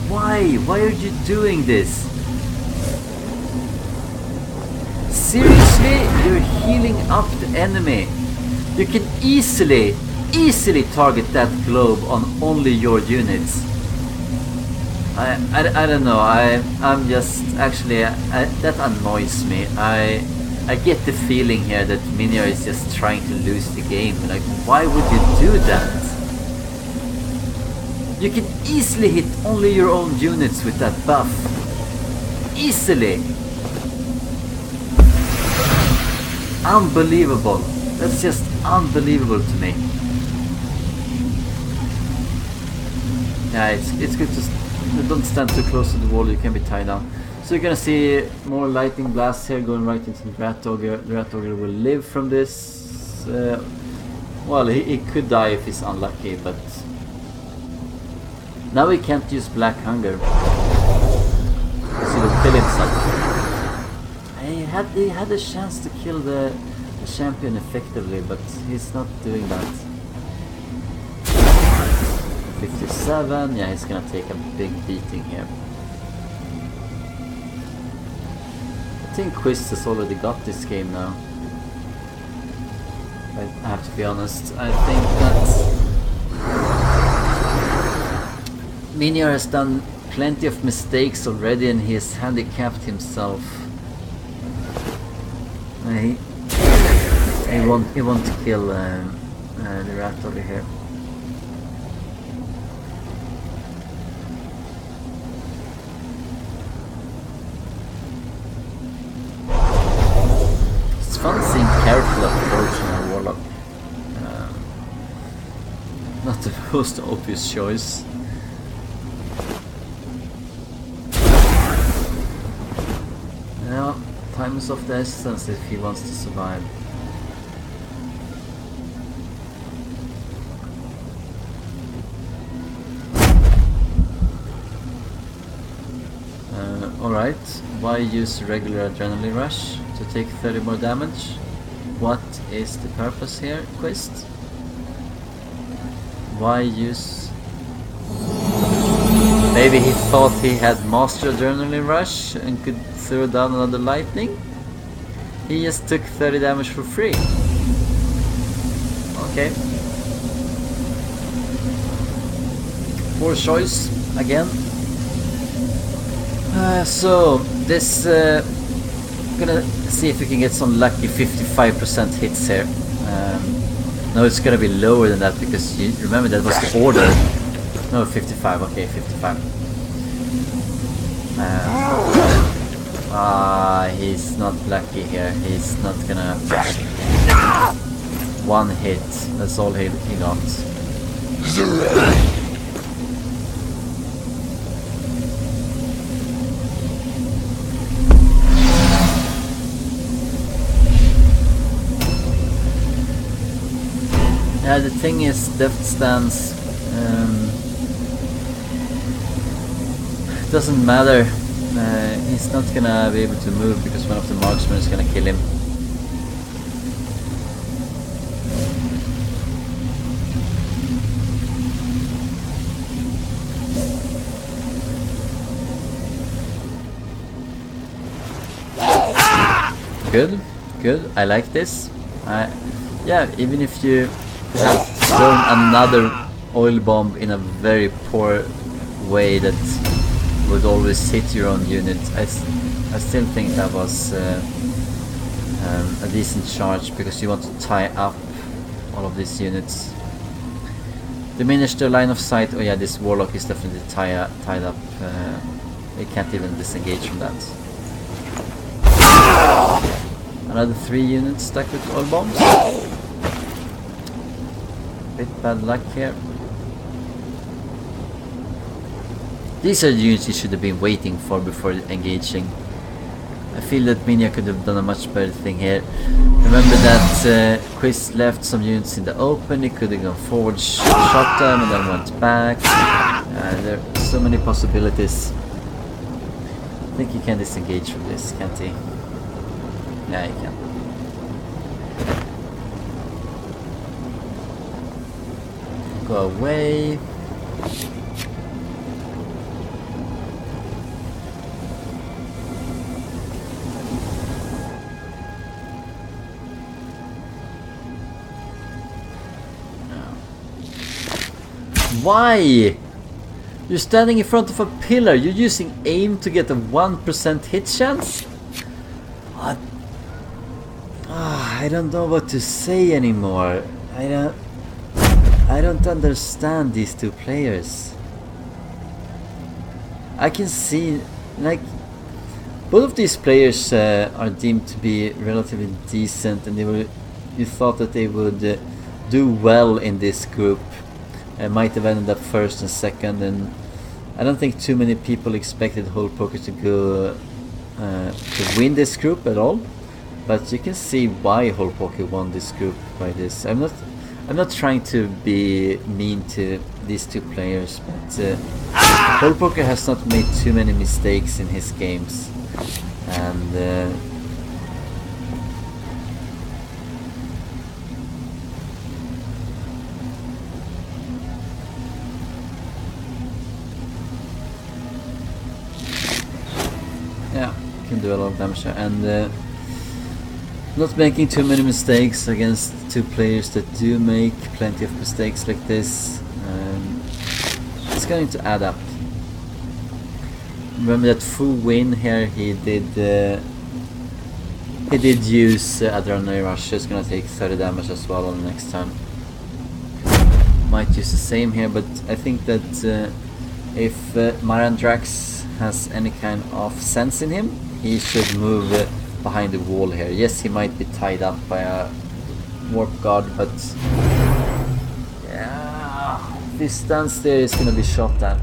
Why? Why are you doing this? Seriously? You're healing up the enemy. You can easily target that globe on only your units. I don't know. I'm just actually that annoys me. I get the feeling here that Miniaar is just trying to lose the game. Like, why would you do that? You can easily hit only your own units with that buff. Easily. Unbelievable. That's just unbelievable to me. Yeah, it's good to don't stand too close to the wall. You can be tied down. So you're gonna see more lightning blasts here going right into the Rat Dogger. The Rat Dogger will live from this. Well, he could die if he's unlucky, but now he can't use Black Hunger because he will kill himself. He had a chance to kill the champion effectively, but he's not doing that. 57, yeah, he's gonna take a big beating here. I think Quist has already got this game now. I have to be honest. I think that Miniaar has done plenty of mistakes already, and he has handicapped himself. He won't kill the Rat over here. It's fun seeing careful approach on a Warlock. Not the most obvious choice. Yeah, time is of the essence if he wants to survive. Alright, why use regular adrenaline rush to take 30 more damage? What is the purpose here, Quist? Why use... Maybe he thought he had master adrenaline rush and could throw down another lightning? He just took 30 damage for free. Okay. Poor choice, again. So this gonna see if we can get some lucky 55% hits here. No, it's gonna be lower than that because you remember that was the order. No, 55. Okay, 55. He's not lucky here. He's not gonna. One hit. That's all he got. Yeah, the thing is, Death Stance doesn't matter He's not gonna be able to move because one of the marksmen is gonna kill him. Good, good. I like this. Yeah, even if you have thrown another oil bomb in a very poor way that would always hit your own unit, I still think that was a decent charge because you want to tie up all of these units. Diminish their line of sight. Oh yeah, this warlock is definitely tied up. They can't even disengage from that. Another 3 units stuck with oil bombs. Bit bad luck here. These are the units you should have been waiting for before engaging. I feel that Miniaar could have done a much better thing here. Remember that Quist left some units in the open. He could have gone forward, shot them, and then went back. There are so many possibilities. I think he can disengage from this, can't he? Yeah, he can. Go away. Why? You're standing in front of a pillar. You're using aim to get a 1% hit chance? What? I don't know what to say anymore. I don't understand these two players. I can see, like, both of these players are deemed to be relatively decent, and you thought that they would do well in this group. Might have ended up first and second, and I don't think too many people expected Whole Poker to go to win this group at all. But you can see why Whole Poker won this group by this. I'm not trying to be mean to these two players, but Whole Poker has not made too many mistakes in his games, and yeah, can do a lot of damage there, and not making too many mistakes against two players that do make plenty of mistakes like this. It's going to add up. Remember that full win here, he did use Adrenaline Rush. It's gonna take 30 damage as well on the next turn. Might use the same here, but I think that if Marandrax has any kind of sense in him, he should move behind the wall here. Yes, he might be tied up by a warp guard, but yeah, if he stands there, he's gonna be shot at.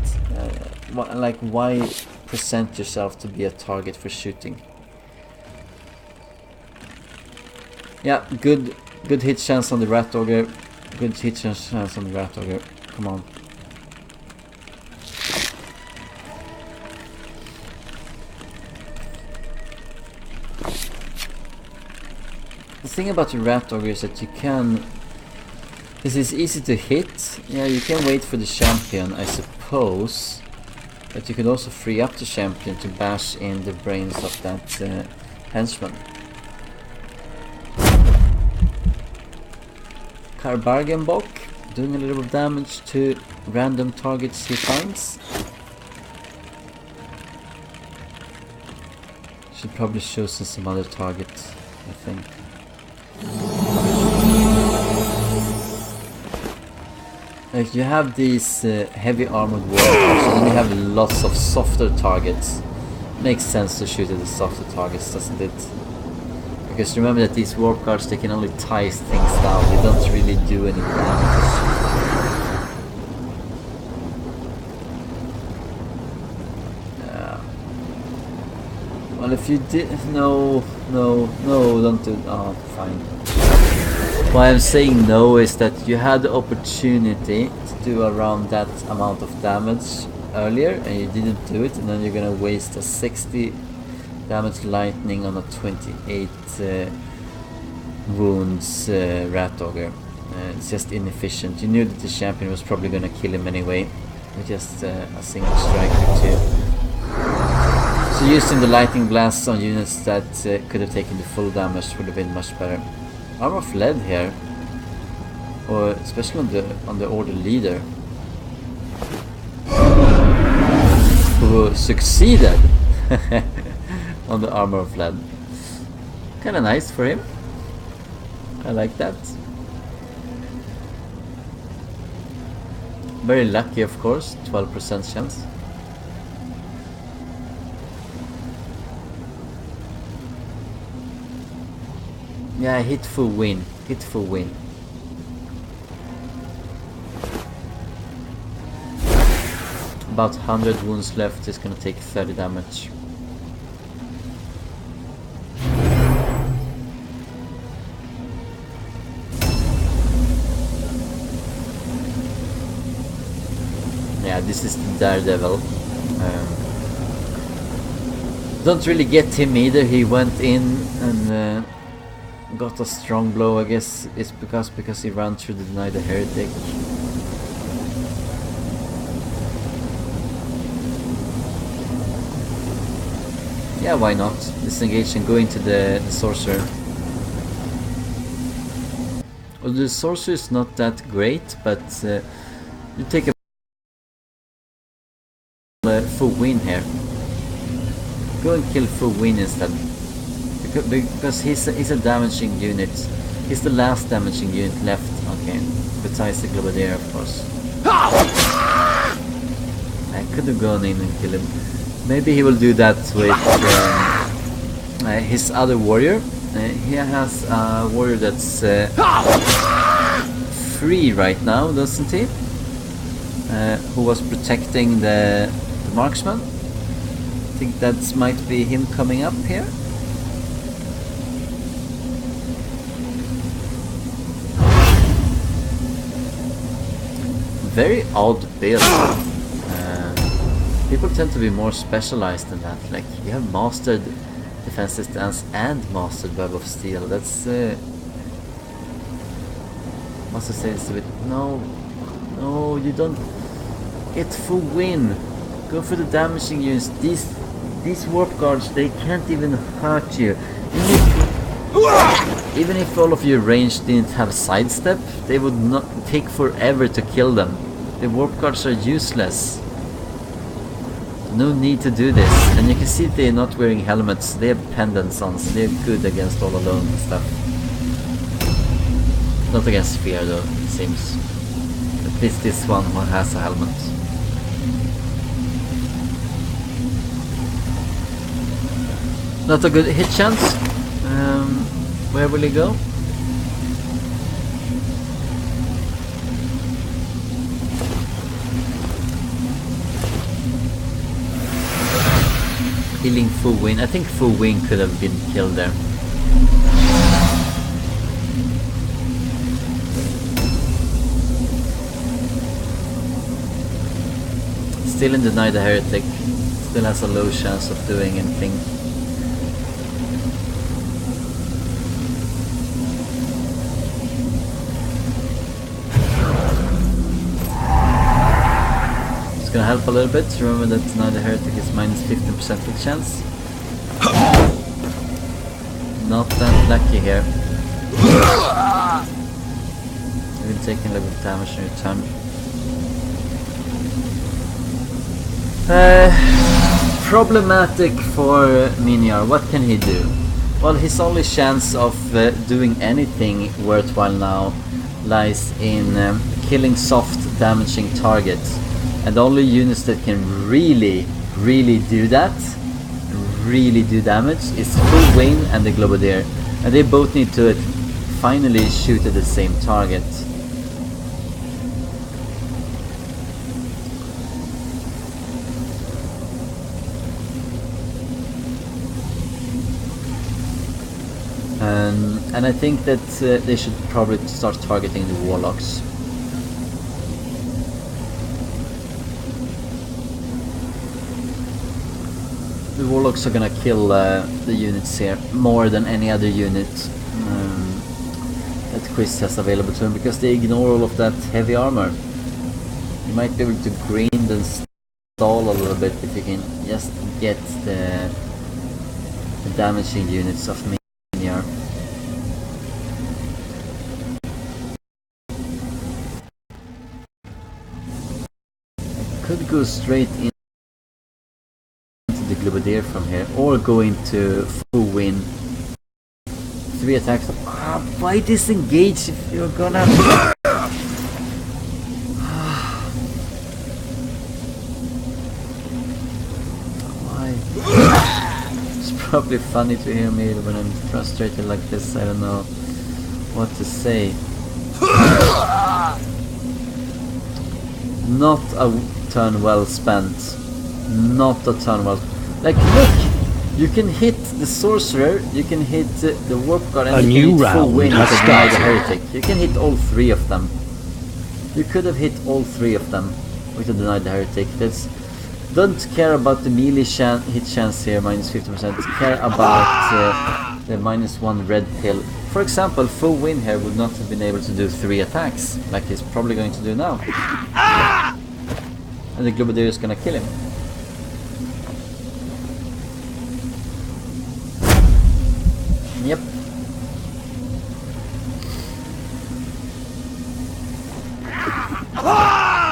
Like, why present yourself to be a target for shooting? Yeah, good hit chance on the Rat Ogre. Good hit chance on the Rat Ogre. Come on. The thing about the Rat Ogre is that you can... This is easy to hit. Yeah, you can wait for the champion, I suppose. But you could also free up the champion to bash in the brains of that henchman. Karbargenbok doing a little damage to random targets he finds. Should probably choose some other targets, I think. Like, you have these heavy armored warriors, and then you have lots of softer targets. Makes sense to shoot at the softer targets, doesn't it? Because remember that these warp guards, they can only tie things down, they don't really do any damage. Well, if you did... No, don't do... Oh, fine. Why I'm saying no is that you had the opportunity to do around that amount of damage earlier and you didn't do it, and then you're gonna waste a 60 damage lightning on a 28 wounds Rat Ogre. It's just inefficient. You knew that the champion was probably gonna kill him anyway with just a single strike or two. So using the lightning blasts on units that could have taken the full damage would have been much better. Armor of Lead here, or especially on the order leader, who succeeded on the Armor of Lead. Kinda nice for him. I like that. Very lucky, of course, 12% chance. Yeah, hit for win. Hit for win. About 100 wounds left. Is gonna take 30 damage. Yeah, this is the Daredevil. Don't really get him either. He went in and got a strong blow. I guess it's because he ran through the Deny the Heretic. Yeah, why not? Disengage and go into the Sorcerer. Well, the Sorcerer is not that great, but you take a full win here. Go and kill full win instead. Because he's a damaging unit. He's the last damaging unit left. Okay, besides the Globadier, of course. I could have gone in and killed him. Maybe he will do that with his other warrior. He has a warrior that's free right now, doesn't he? Who was protecting the marksman. I think that might be him coming up here. Very odd build. People tend to be more specialized than that. Like, you have mastered defensive stance and mastered web of steel. That's must have said it's a bit. No, you don't get full win. Go for the damaging units. These warp guards, they can't even hurt you. Even if all of your range didn't have sidestep, they would not take forever to kill them. The warp guards are useless. No need to do this. And you can see they're not wearing helmets. They have pendants on, so they're good against all alone and stuff. Not against fear though, it seems. At least this one has a helmet. Not a good hit chance. Where will he go? Healing full win. I think full win could have been killed there. Still in Deny the Heretic. Still has a low chance of doing anything. It's gonna help a little bit. Remember that Deny the Heretic is minus 15% hit chance. Not that lucky here. You've been taking a little bit of damage in your turn. Problematic for Miniaar. What can he do? Well, his only chance of doing anything worthwhile now lies in killing soft, damaging targets. And the only units that can really do that, really do damage, is Full Wayne and the Globadier. And they both need to finally shoot at the same target. And I think that they should probably start targeting the Warlocks. The warlocks are gonna kill the units here more than any other unit that Quist has available to him, because they ignore all of that heavy armor. You might be able to grind and stall a little bit if you can just get the damaging units of Miniaar. Could go straight into the Globadier from here, or go into full win. 3 attacks. Why disengage if you're gonna... Why? It's probably funny to hear me when I'm frustrated like this. I don't know what to say. Not a turn well spent. Not a turn well... Like, look! You can hit the sorcerer, you can hit the warp guard, and you can hit full win to deny the heretic. You can hit all 3 of them. You could have hit all 3 of them with a deny the heretic. Don't care about the melee hit chance here, minus 50%. Care about the -1 red pill. For example, full win here would not have been able to do 3 attacks, like he's probably going to do now. And the Globadier is gonna kill him. Yep.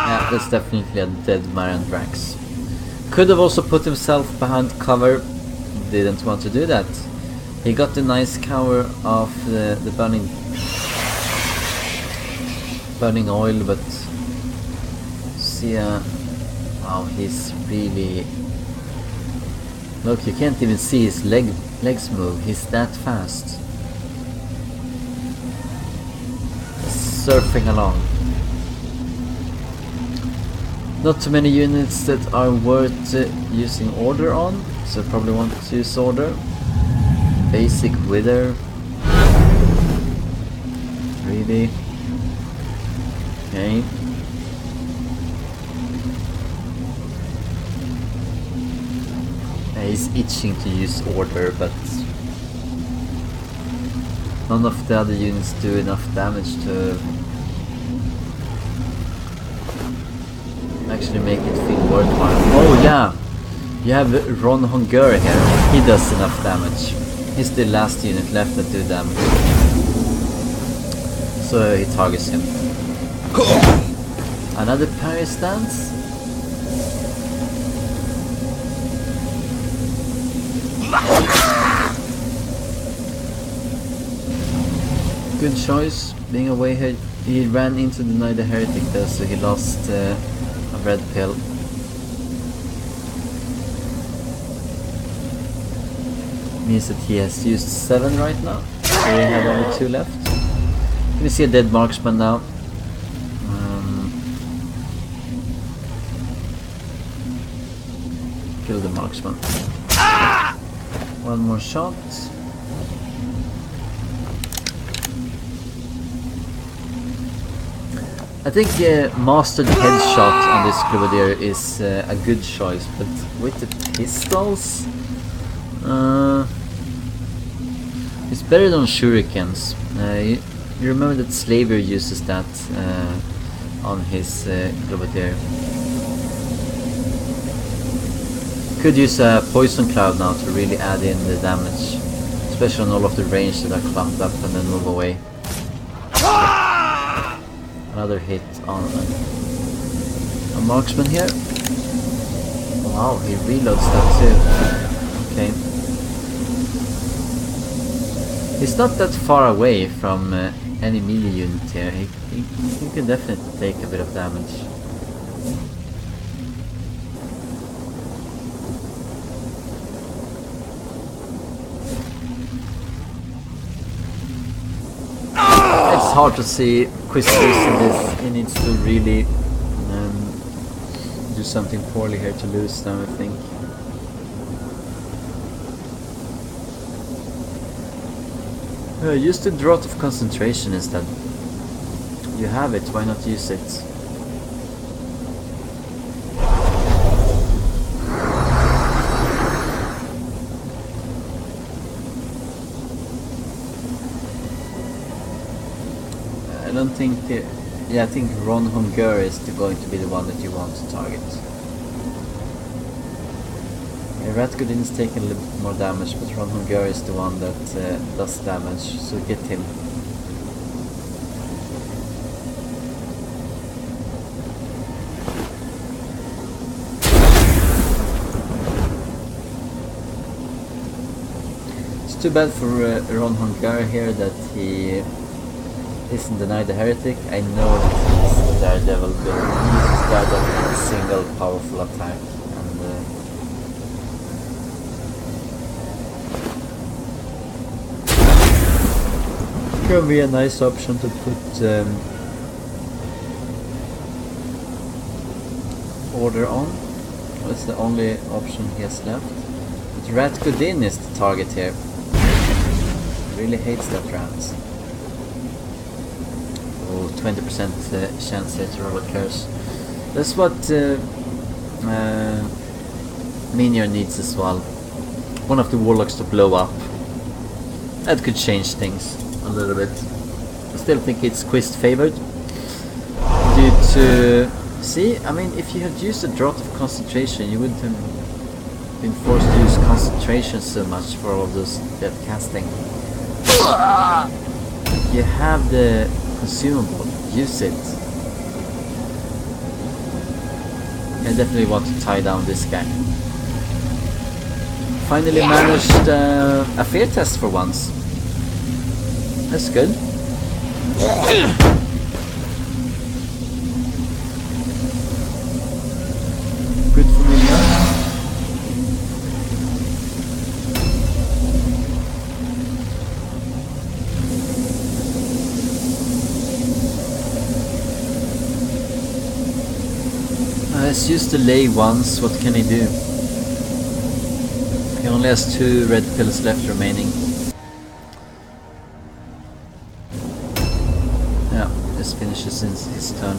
Yeah, that's definitely a dead Marandrax. Could have also put himself behind cover. Didn't want to do that. He got the nice cover of the burning oil, but see, wow, he's really... Look, you can't even see his legs move. He's that fast. Surfing along. Not too many units that are worth using order on, so probably want to use order. Basic wither. Really? Okay. He's itching to use order, but none of the other units do enough damage to actually make it feel worthwhile. Oh yeah! You have Ron Hunger here. He does enough damage. He's the last unit left that do damage. So he targets him. Another parry stance? Good choice, being away here. He ran into the heretic though, so he lost a red pill. Means that he has used 7 right now, so we have only 2 left. Can you see a dead marksman now? Kill the marksman. One more shot. I think mastered headshot on this Globadier is a good choice, but with the pistols, it's better than shurikens. You remember that Slaver uses that on his Globadier. Could use a poison cloud now to really add in the damage, especially on all of the range that are clumped up and then move away. Another hit on a marksman here. Wow, he reloads that too. Okay. He's not that far away from any melee unit here. He can definitely take a bit of damage. It's hard to see Quist losing this. He needs to really do something poorly here to lose them, I think. Use the Draught of Concentration instead. You have it, why not use it? don't think... yeah, I think Ron Hunger is going to be the one that you want to target. Yeah, Ratgodin is taking a little bit more damage, but Ron Hunger is the one that does damage, so get him. It's too bad for Ron Hunger here that he isn't denied the heretic. I know that he's Daredevil, but he uses Daredevil in a single powerful attack. And can be a nice option to put Order on. That's the only option he has left. But Ratgodin is the target here. Really hates that rat. Oh, 20% chance here to roll a curse. That's what Miniaar needs as well. One of the warlocks to blow up. That could change things a little bit. I still think it's Quist favored. Due to... see, I mean, if you had used a Draught of Concentration, you wouldn't have been forced to use concentration so much for all those death casting. You have the consumable, use it. I definitely want to tie down this guy. Finally managed a fear test for once. That's good. Good for me now. Let's use the lay once. What can he do? He only has 2 red pills left remaining. Yeah, this finishes his turn.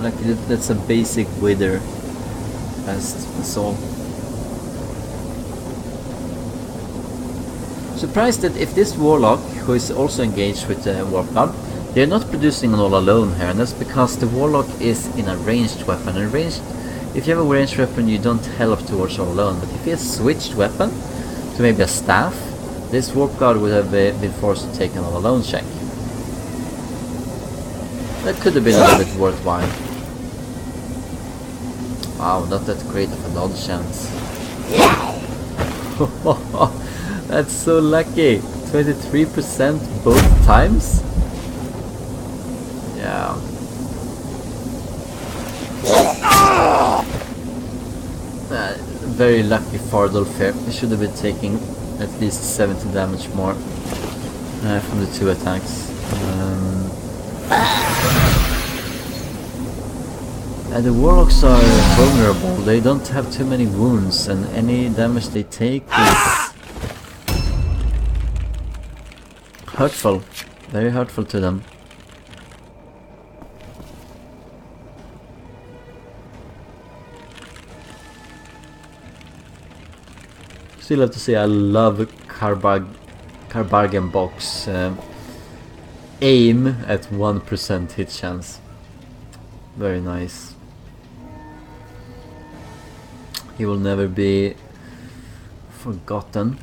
Like that's a basic wither. That's all. Surprised that if this warlock, who is also engaged with the warp god, they're not producing an all alone here, and that's because the warlock is in a ranged weapon. And ranged, if you have a ranged weapon, you don't help towards all alone. But if he has switched weapon to maybe a staff, this warp god would have been forced to take an all alone check. That could have been a little bit worthwhile. Wow, not that great of a dodge chance. That's so lucky. 23% both times? Yeah. Very lucky Fardolf here. He should have been taking at least 70 damage more from the 2 attacks. The warlocks are vulnerable. They don't have too many wounds, and any damage they take is hurtful. Very hurtful to them. Still have to say I love Carbargen box. Aim at 1% hit chance. Very nice. He will never be forgotten.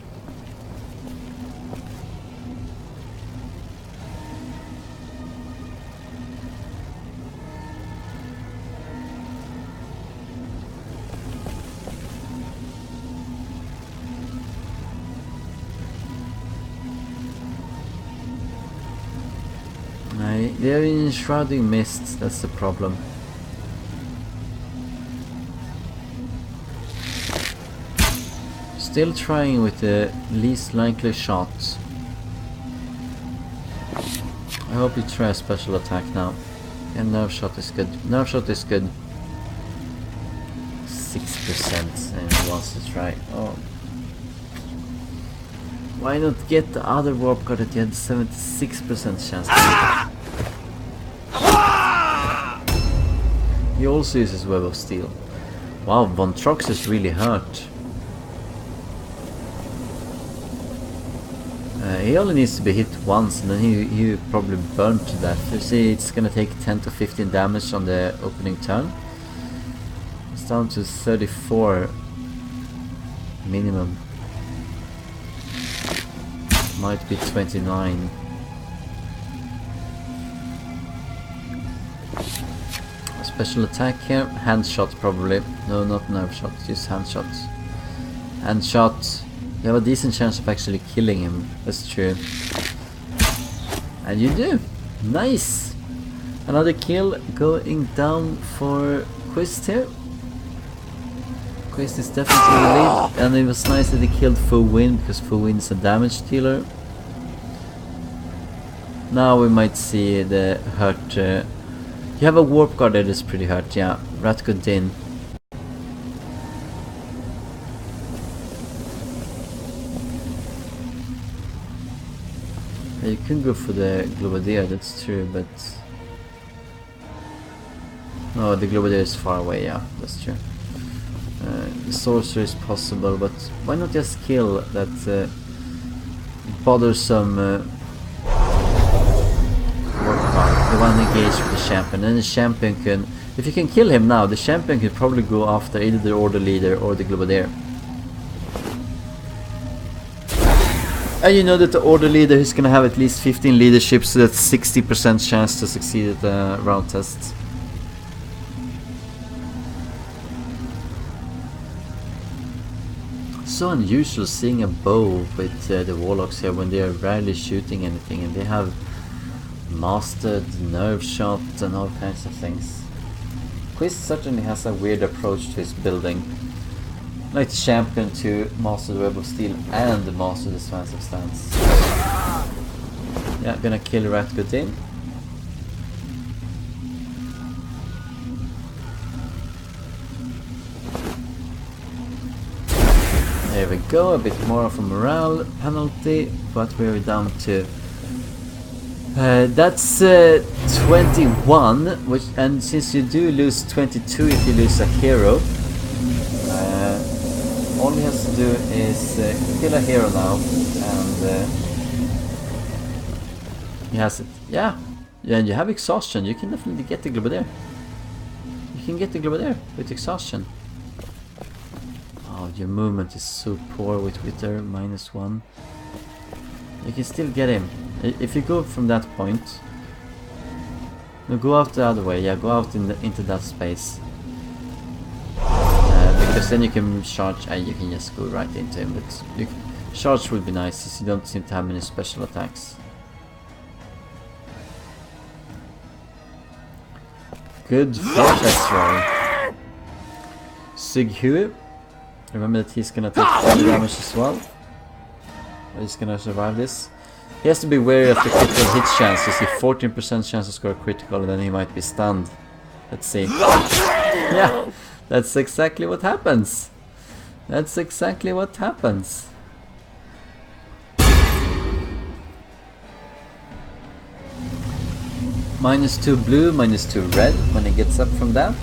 They're in Shrouding Mist, that's the problem. Still trying with the least likely shots. I hope you try a special attack now. And nerve shot is good. Nerve shot is good. 6% and he wants to try. Oh. Why not get the other warp card that you had 76% chance to get? He also uses Web of Steel. Wow, Von Trox is really hurt. He only needs to be hit once and then he probably burned to death. You see, it's gonna take 10 to 15 damage on the opening turn. It's down to 34 minimum. Might be 29. Special attack here. Hand shot probably. No, not nerve shot, just hand shot. Hand shot. You have a decent chance of actually killing him. That's true. And you do. Nice. Another kill going down for Quist here. Quist is definitely in the lead. And it was nice that he killed Fu Win because Fu Win is a damage dealer. Now we might see the hurt. You have a warp guard that is pretty hurt. Yeah, Ratko Din. You can go for the Globadier, that's true, but... No, the Globadier is far away, yeah, that's true. The Sorcerer is possible, but why not just kill that bothersome warp card, the one engaged with the champion, and the champion can... If you can kill him now, the champion could probably go after either the Order Leader or the Globadier. And you know that the Order Leader is gonna have at least 15 leadership, so that's 60% chance to succeed at the round test. So unusual seeing a bow with the Warlocks here when they are rarely shooting anything, and they have mastered nerve shot and all kinds of things. Quist certainly has a weird approach to his building. Like champion to master the Web of Steel and master the Swans of Stance. Yeah, gonna kill Ratko Din. There we go, a bit more of a morale penalty, but we're down to... that's 21, which, and since you do lose 22 if you lose a hero, all he has to do is kill a hero now, and he has it. Yeah, and you have exhaustion. You can definitely get the Globadier. You can get the Globadier with exhaustion. Oh, your movement is so poor with Wither, -1. You can still get him. If you go from that point, no, go out the other way. Yeah, go out into that space. Because then you can charge, and you can just go right into him, but charge would be nice since you don't seem to have many special attacks. Good forecast roll. Sighui, remember that he's gonna take 40 damage as well. He's gonna survive this. He has to be wary of the critical hit chances. If 14% chance to score critical, then he might be stunned. Let's see. Yeah! That's exactly what happens. That's exactly what happens. -2 blue, -2 red when he gets up from that.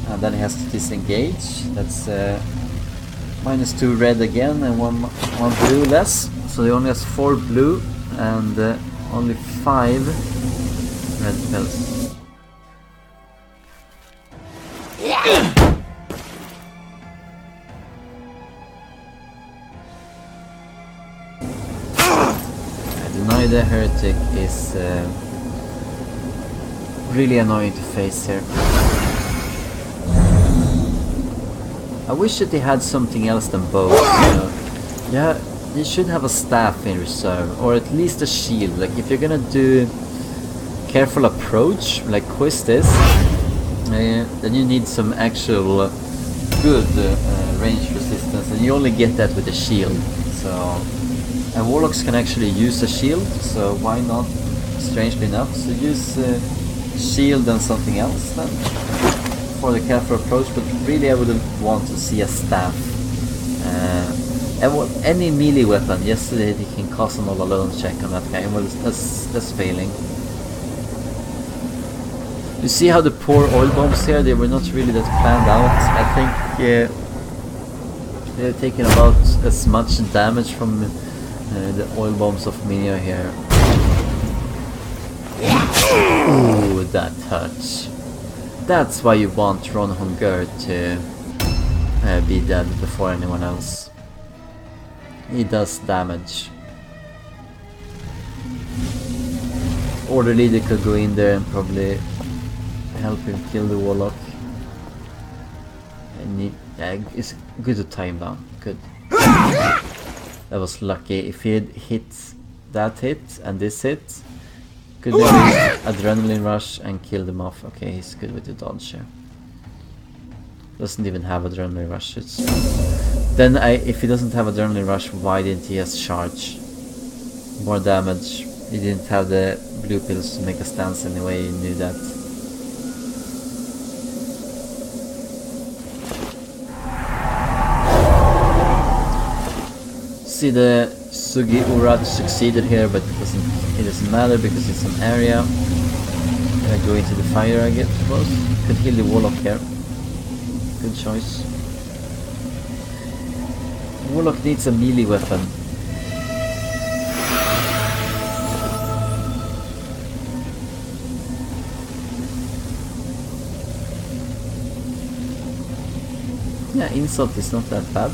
And then he has to disengage. That's -2 red again and one blue less. So he only has 4 blue and only 5 red spells. Deny the Heretic is really annoying to face here. I wish that they had something else than bows, you know. Yeah, you should have a staff in reserve, or at least a shield. Like if you're gonna do careful approach, like Quist is, then you need some actual good range resistance, and you only get that with a shield. So, and Warlocks can actually use a shield, so why not? Strangely enough, so use shield and something else then for the careful approach. But really, I wouldn't want to see a staff. Any melee weapon. Yesterday, he can cast an all alone check on that guy. Well, that's failing. You see how the poor oil bombs here, they were not really that planned out. I think They're taking about as much damage from the oil bombs of Miniaar here. Ooh, that hurts. That's why you want Ronhunger to be dead before anyone else. He does damage. Order leader could go in there and probably help him kill the warlock. Yeah, it's good to tie him down. Good. That was lucky. If he had hit that hit and this hit, could use adrenaline rush and kill them off. Okay, he's good with the dodge here. Doesn't even have adrenaline rush. Then if he doesn't have adrenaline rush, why didn't he just charge? More damage. He didn't have the blue pills to make a stance anyway, he knew that. See, the Sugi Urad succeeded here, but it doesn't matter because it's an area. Go into the fire, I guess, suppose. Could heal the warlock here. Good choice. Warlock needs a melee weapon. Yeah, insult is not that bad.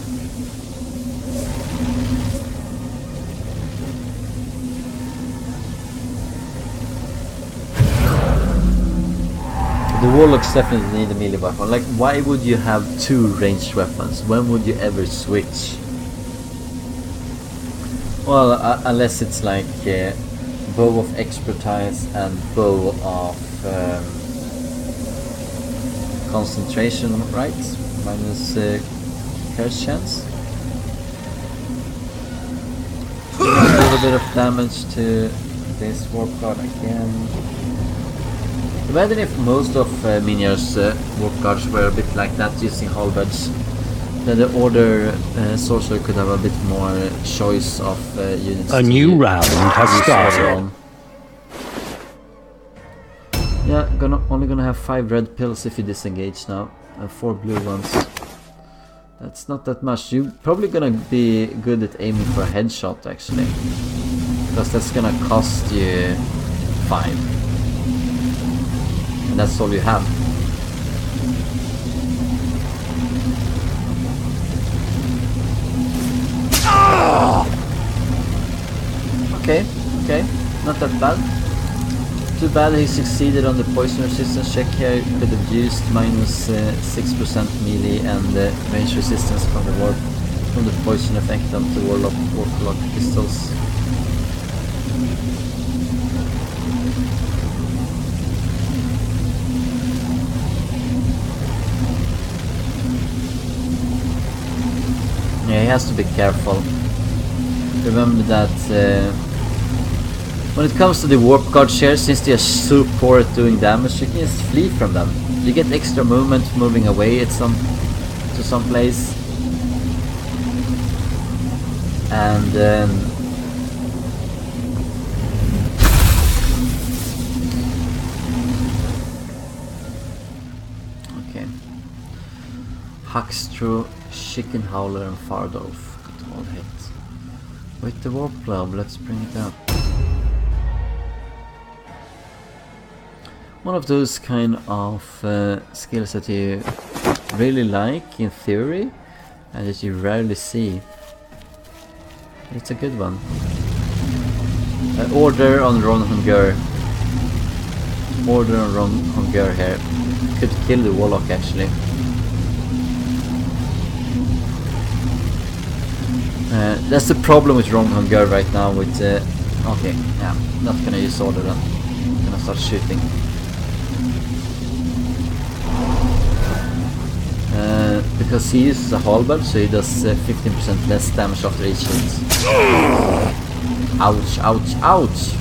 The warlocks definitely need a melee weapon. Like, why would you have two ranged weapons? When would you ever switch? Well, unless it's like bow of expertise and bow of concentration, right? Minus curse chance. A little bit of damage to this warp guard again. Imagine if most of Miniaar's warp guards were a bit like that, using halberds. Then the order sorcerer could have a bit more choice of units. A new round has started. Yeah, only gonna have 5 red pills if you disengage now, and 4 blue ones. That's not that much. You're probably gonna be good at aiming for a headshot actually, because that's gonna cost you 5. And that's all you have. Okay, not that bad. Too bad he succeeded on the poison resistance check here. Could have used minus 6% melee and range resistance from the poison effect of the warlock pistols. Yeah, he has to be careful. Remember that when it comes to the warp guard shares, since they are so poor at doing damage, you can just flee from them. You get extra movement moving away to some place, and okay. Huckstro, Chicken Howler, and Fardolf got all hit. With the warp globe, let's bring it up. One of those kind of skills that you really like in theory and that you rarely see. It's a good one. Order on Ronhunger. Order on Ronhunger here. Could kill the warlock actually. That's the problem with Ronhunger right now with okay, yeah, not gonna use order then. Gonna start shooting. Because he uses a halberd, so he does 15% less damage after each hit. Ouch, ouch, ouch!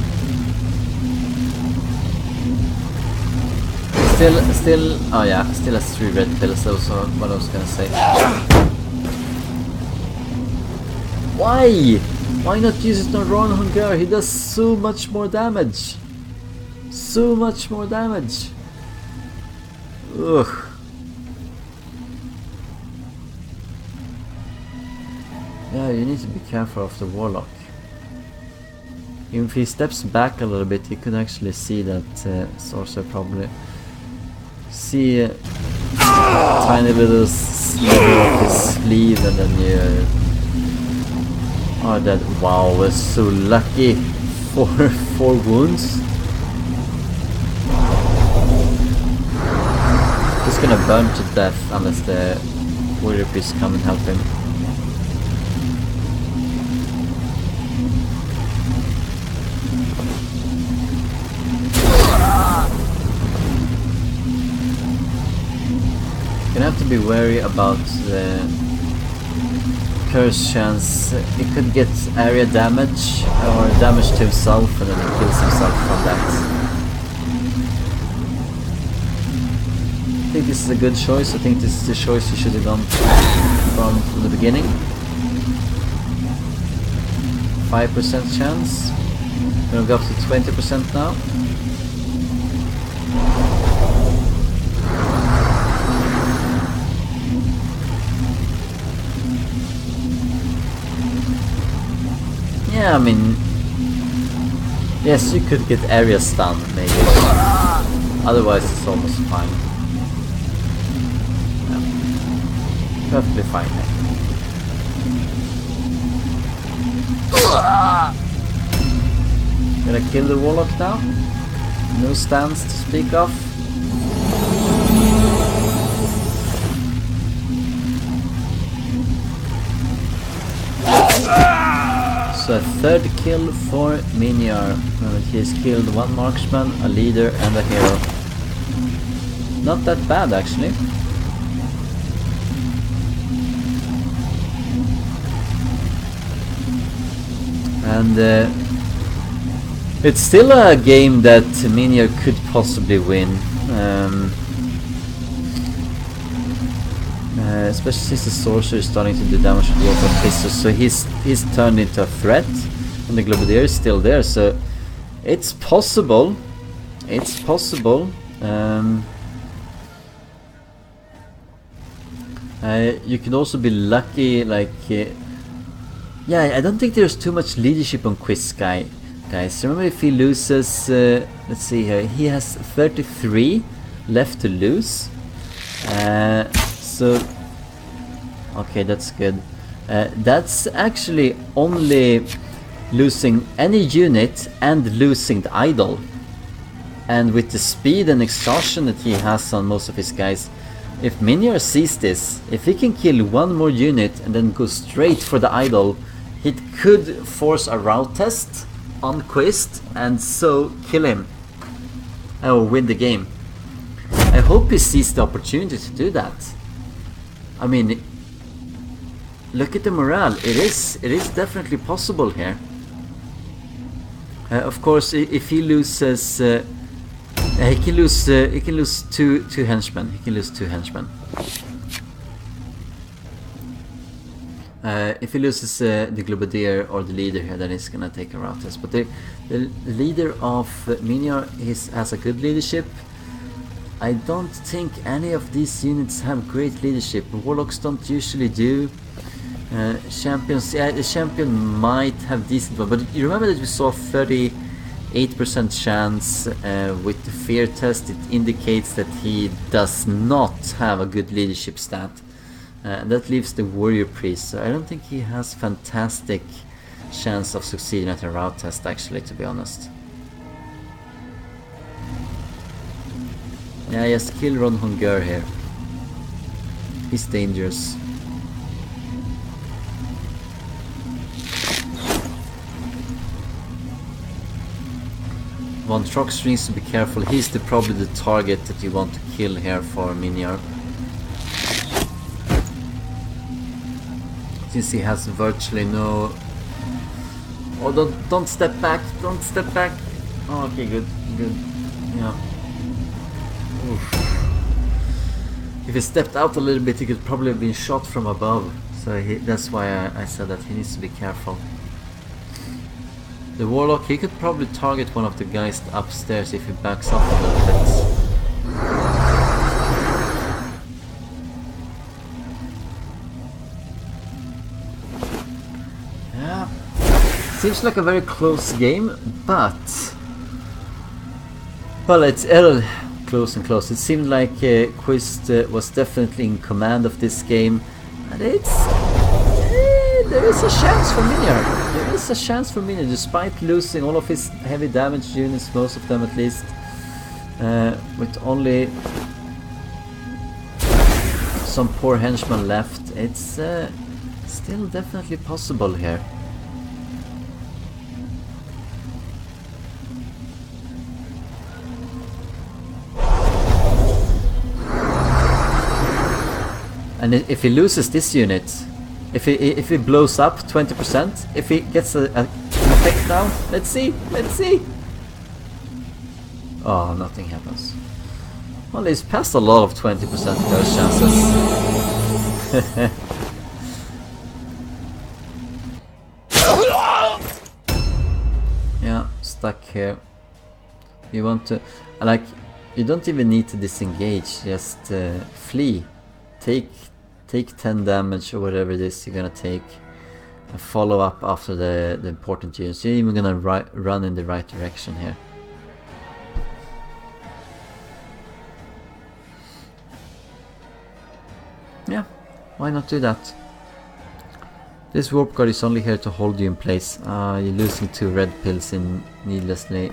Still, oh yeah, still has 3 red pills, that was what I was gonna say. Why? Why not use it on Ronhunger? He does so much more damage. So much more damage. Ugh. Yeah, you need to be careful of the Warlock. Even if he steps back a little bit, you could actually see that Sorcerer probably see a tiny little sliver of his sleeve, and then you are dead. Wow, we're so lucky. 4 wounds. He's gonna burn to death unless the warrior priest come and help him. Gonna have to be wary about the curse chance. He could get area damage or damage to himself, and then he kills himself from that. I think this is a good choice. I think this is the choice you should have done from the beginning. 5% chance. Gonna go up to 20% now. Yeah, I mean, yes, you could get area stun maybe. Otherwise, it's almost fine. Yeah. Perfectly fine. Gonna kill the Warlock now. No stance to speak of. So a 3rd kill for Miniaar. He has killed 1 marksman, a leader and a hero. Not that bad actually. And it's still a game that Miniaar could possibly win. Especially since the sorcerer is starting to do damage to the local pistol, so he's turned into a threat, and the Globadier is still there, so it's possible. It's possible. You can also be lucky, like yeah, I don't think there's too much leadership on Quist guys. Remember, if he loses, let's see here, he has 33 left to lose. So okay, that's good. That's actually only losing any unit and losing the idol. And with the speed and exhaustion that he has on most of his guys, if Miniaar sees this, if he can kill 1 more unit and then go straight for the idol, it could force a route test on Quist and so kill him or win the game. I hope he sees the opportunity to do that. I mean, look at the morale. It is definitely possible here. Of course, if he loses, he can lose two henchmen. He can lose 2 henchmen. If he loses the Globadier or the leader here, then he's gonna take a route test. But the leader of Miniaar has a good leadership. I don't think any of these units have great leadership. Warlocks don't usually do. Champions, yeah, the champion might have decent one, but you remember that we saw 38% chance with the fear test. It indicates that he does not have a good leadership stat. That leaves the warrior priest, so I don't think he has fantastic chance of succeeding at a route test, actually, to be honest. Yeah, just kill Ron Hunger here. He's dangerous. Von Trox needs to be careful. He's probably the target that you want to kill here for Miniaar. Since he has virtually no... Oh, don't step back! Don't step back! Oh, okay, good. Yeah. Oof. If he stepped out a little bit, he could probably have been shot from above. So that's why I said that he needs to be careful. The Warlock, he could probably target one of the guys upstairs if he backs up a little bit. Seems like a very close game, but... Well, it's close and close. It seemed like Quist was definitely in command of this game. And it's... there is a chance for Miniaar. There is a chance for Miniaar, despite losing all of his heavy damage units, most of them at least. With only some poor henchmen left, it's still definitely possible here. And if he loses this unit, if he blows up 20%, if he gets an effect now, let's see. Oh, nothing happens. Well, he's passed a lot of 20% of those chances. Yeah, stuck here. You want to, like, you don't even need to disengage. Just flee. Take 10 damage or whatever it is you're gonna take, and follow up after the important units. You're even gonna run in the right direction here. Yeah, why not do that? This warp guard is only here to hold you in place. You're losing 2 red pills in needlessly.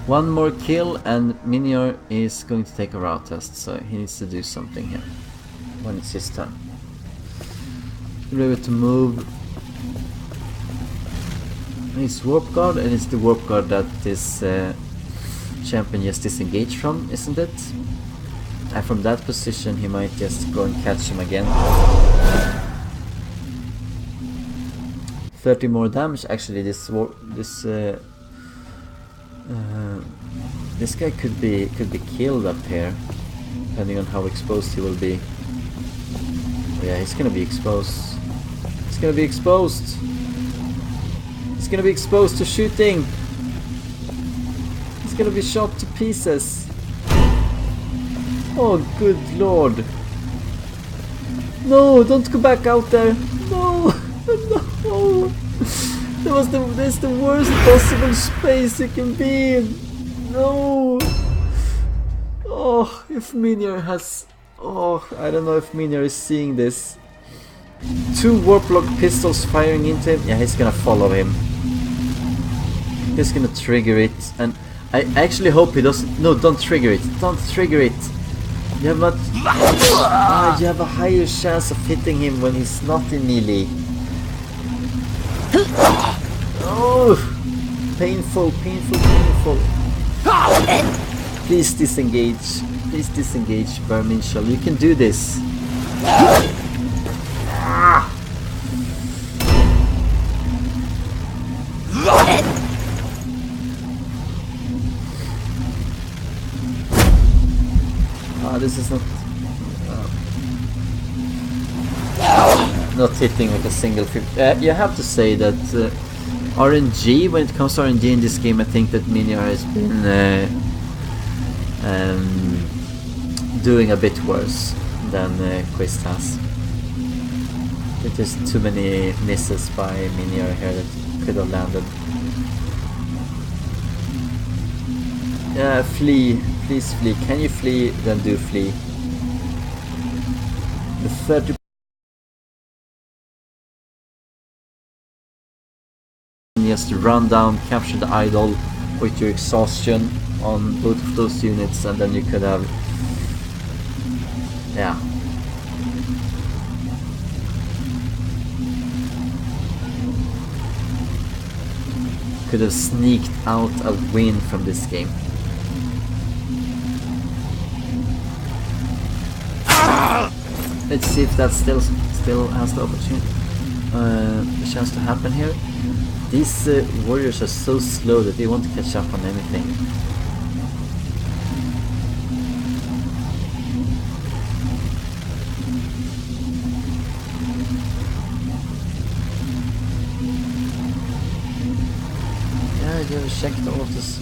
One more kill and Miniaar is going to take a route test, so he needs to do something here when it's his turn. We're able to move his warp guard, and it's the warp guard that this champion just disengaged from, isn't it? And from that position he might just go and catch him again. 30 more damage. Actually, this guy could be killed up here, depending on how exposed he will be. Oh yeah, he's gonna be exposed. He's gonna be exposed. He's gonna be exposed to shooting. He's gonna be shot to pieces. Oh, good lord! No, don't go back out there. No, no. That's the worst possible space you can be in. No. Oh, if Miniaar has... Oh, I don't know if Miniaar is seeing this. 2 warplock pistols firing into him. Yeah, he's gonna follow him. He's gonna trigger it. And I actually hope he doesn't... No, don't trigger it. Don't trigger it. You have not... you have a higher chance of hitting him when he's not in melee. Oh, painful. Please disengage. Please disengage, Vermin Shell. You can do this. This is not hitting like a single 50. You have to say that RNG, when it comes to RNG in this game, I think that Miniaar has been doing a bit worse than Quist has. There's too many misses by Miniaar here that could have landed. Yeah, flee. Please flee. Can you flee? Then do flee. The 30 just run down, capture the idol with your exhaustion on both of those units, and then you could have... Yeah. Could have sneaked out a win from this game. Let's see if that still has the opportunity, the chance to happen here. These warriors are so slow that they won't catch up on anything. Yeah, you have checked all of this.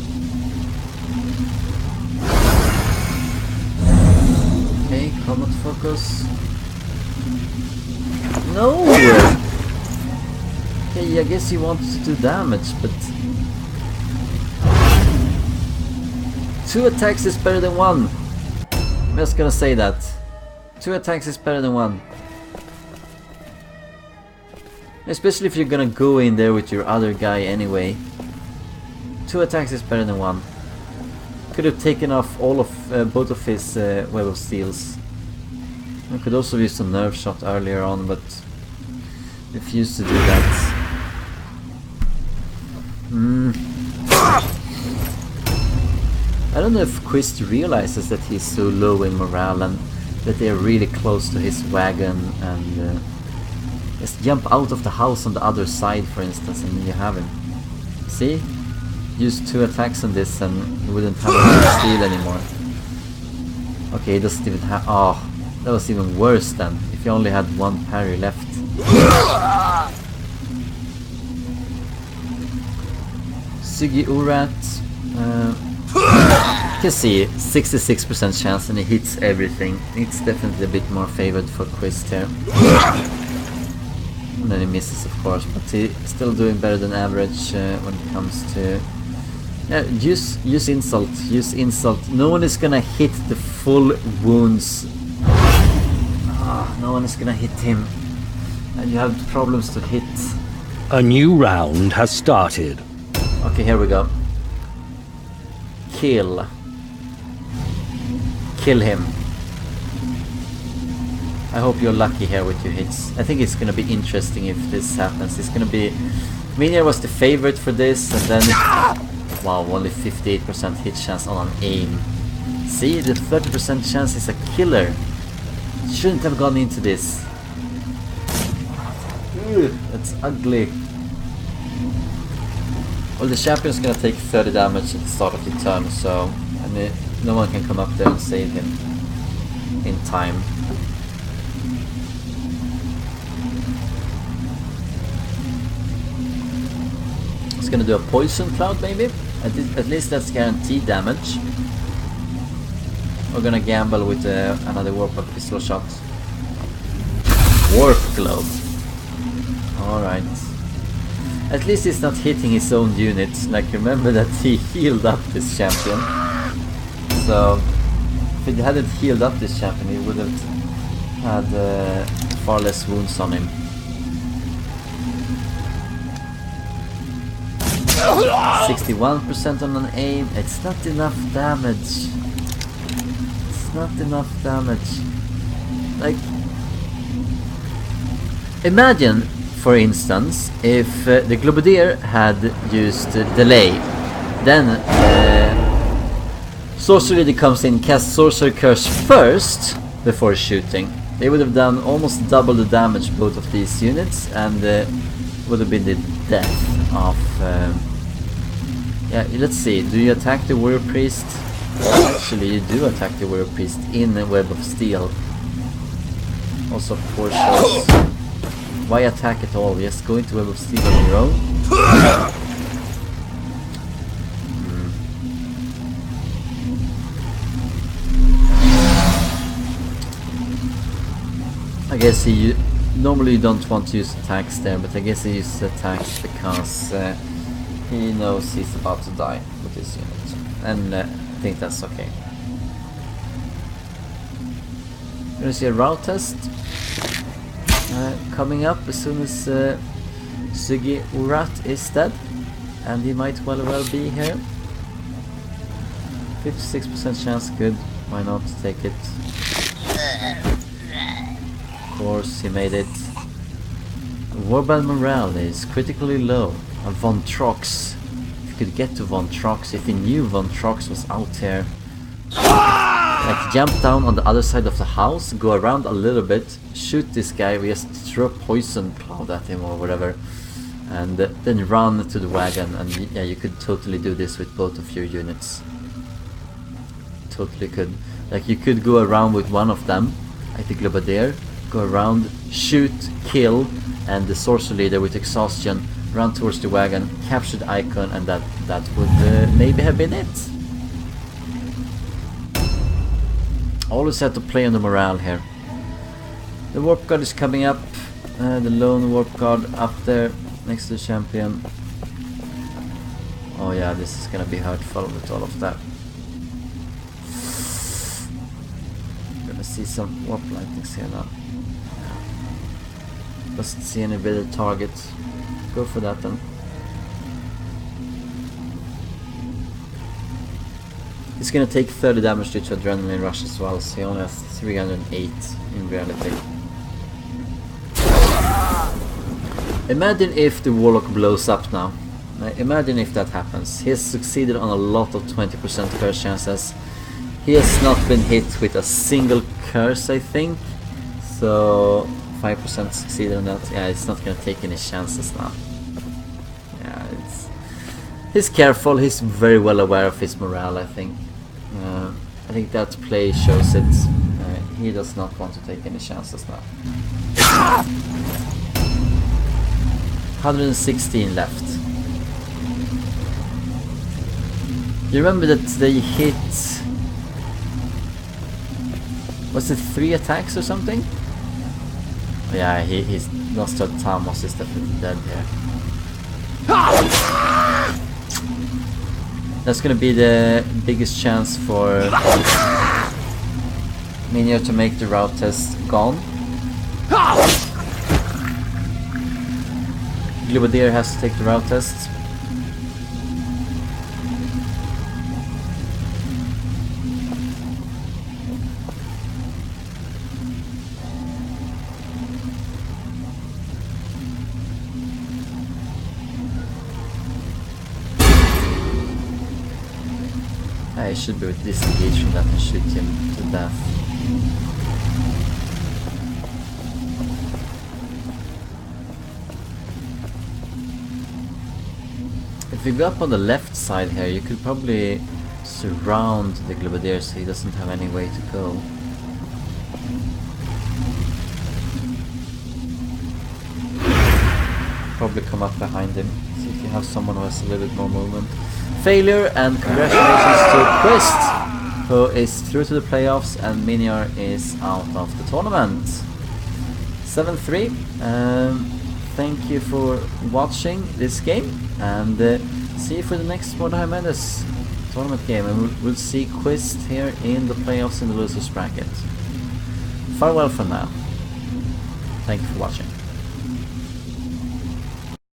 Okay. combat focus. No! Okay, I guess he wants to do damage, but 2 attacks is better than 1. I'm just gonna say that. 2 attacks is better than 1. Especially if you're gonna go in there with your other guy anyway. 2 attacks is better than 1. Could have taken off all of both of his web of steels. I could also use a nerve shot earlier on, but refused to do that. I don't know if Quist realizes that he's so low in morale and that they're really close to his wagon, and just jump out of the house on the other side, for instance, and you have him. See? Use 2 attacks on this and he wouldn't have a steal anymore. Okay, he doesn't even have... Oh, that was even worse then, if he only had 1 parry left. Sugi Urat. You can see 66% chance and he hits everything. It's definitely a bit more favored for Quist here. And then he misses, of course, but he's still doing better than average when it comes to... Yeah, use insult, use insult. No one is gonna hit the full wounds. No one is gonna hit him. And you have problems to hit. A new round has started. Okay, here we go. Kill. Kill him. I hope you're lucky here with your hits. I think it's gonna be interesting if this happens. It's gonna be... Miniaar was the favorite for this, and then... Wow, only 58% hit chance on an aim. See, the 30% chance is a killer. Shouldn't have gone into this. Ugh, that's ugly. Well, the champion's gonna take 30 damage at the start of the turn, so... And no one can come up there and save him in time. It's gonna do a poison cloud, maybe? At least that's guaranteed damage. We're gonna gamble with another warp of pistol shot. Warp globe. Alright. At least he's not hitting his own units. Like, remember that he healed up this champion. So, if he hadn't healed up this champion, he would have had far less wounds on him. 61% on an aim. It's not enough damage. It's not enough damage. Like, imagine, for instance, if the Globadier had used delay, then Sorcerer Leader comes in, casts Sorcerer Curse first before shooting. They would have done almost double the damage, both of these units, and would have been the death of... yeah, let's see, do you attack the Warrior Priest? Actually, you do attack the Warrior Priest in a Web of Steel. Also 4 shots. Why attack at all? Just go into Web of Steel on your own. I guess normally you don't want to use attacks there, but I guess he uses attacks because he knows he's about to die with his unit, and I think that's okay. We're gonna see a route test coming up as soon as Sugi Urat is dead, and he might well be here. 56% chance, good, why not take it? Of course, he made it. Warband morale is critically low. Von Trox. If you could get to Von Trox, if he knew Von Trox was out here. Like, jump down on the other side of the house, go around a little bit, shoot this guy, we just throw a poison cloud at him or whatever, and then run to the wagon, and yeah, you could totally do this with both of your units. Totally could. Like, you could go around with one of them, like the Globadier, go around, shoot, kill, and the Sorcerer Leader with exhaustion, run towards the wagon, capture the icon, and that would maybe have been it. Always have to play on the morale here. The warp guard is coming up. The lone warp guard up there next to the champion. Oh yeah, this is gonna be hurtful with all of that. Gonna see some warp lightnings here now. Doesn't see any better targets. Go for that then. He's gonna take 30 damage due to adrenaline rush as well, so he only has 308 in reality. Imagine if the Warlock blows up now. Imagine if that happens. He has succeeded on a lot of 20% curse chances. He has not been hit with a single curse, I think. So 5% succeeded on that. Yeah, it's not gonna take any chances now. Yeah, he's careful. He's very well aware of his morale, I think. I think that play shows it. He does not want to take any chances now. 116 left. You remember that they hit... Was it 3 attacks or something? Yeah, he's Nostra Tamos is definitely dead here. That's gonna be the biggest chance for Miniaar to make the route test gone. Globadier has to take the route test. I should be disengaged from that and shoot him to death. If we go up on the left side here, you could probably surround the Globadier so he doesn't have any way to go. Probably come up behind him, see if you have someone who has a little bit more movement. Failure, and congratulations to Quist, who is through to the playoffs, and Miniaar is out of the tournament. 7-3. Thank you for watching this game, and see you for the next Mordheim tournament game, and we'll see Quist here in the playoffs in the losers bracket. Farewell for now. Thank you for watching.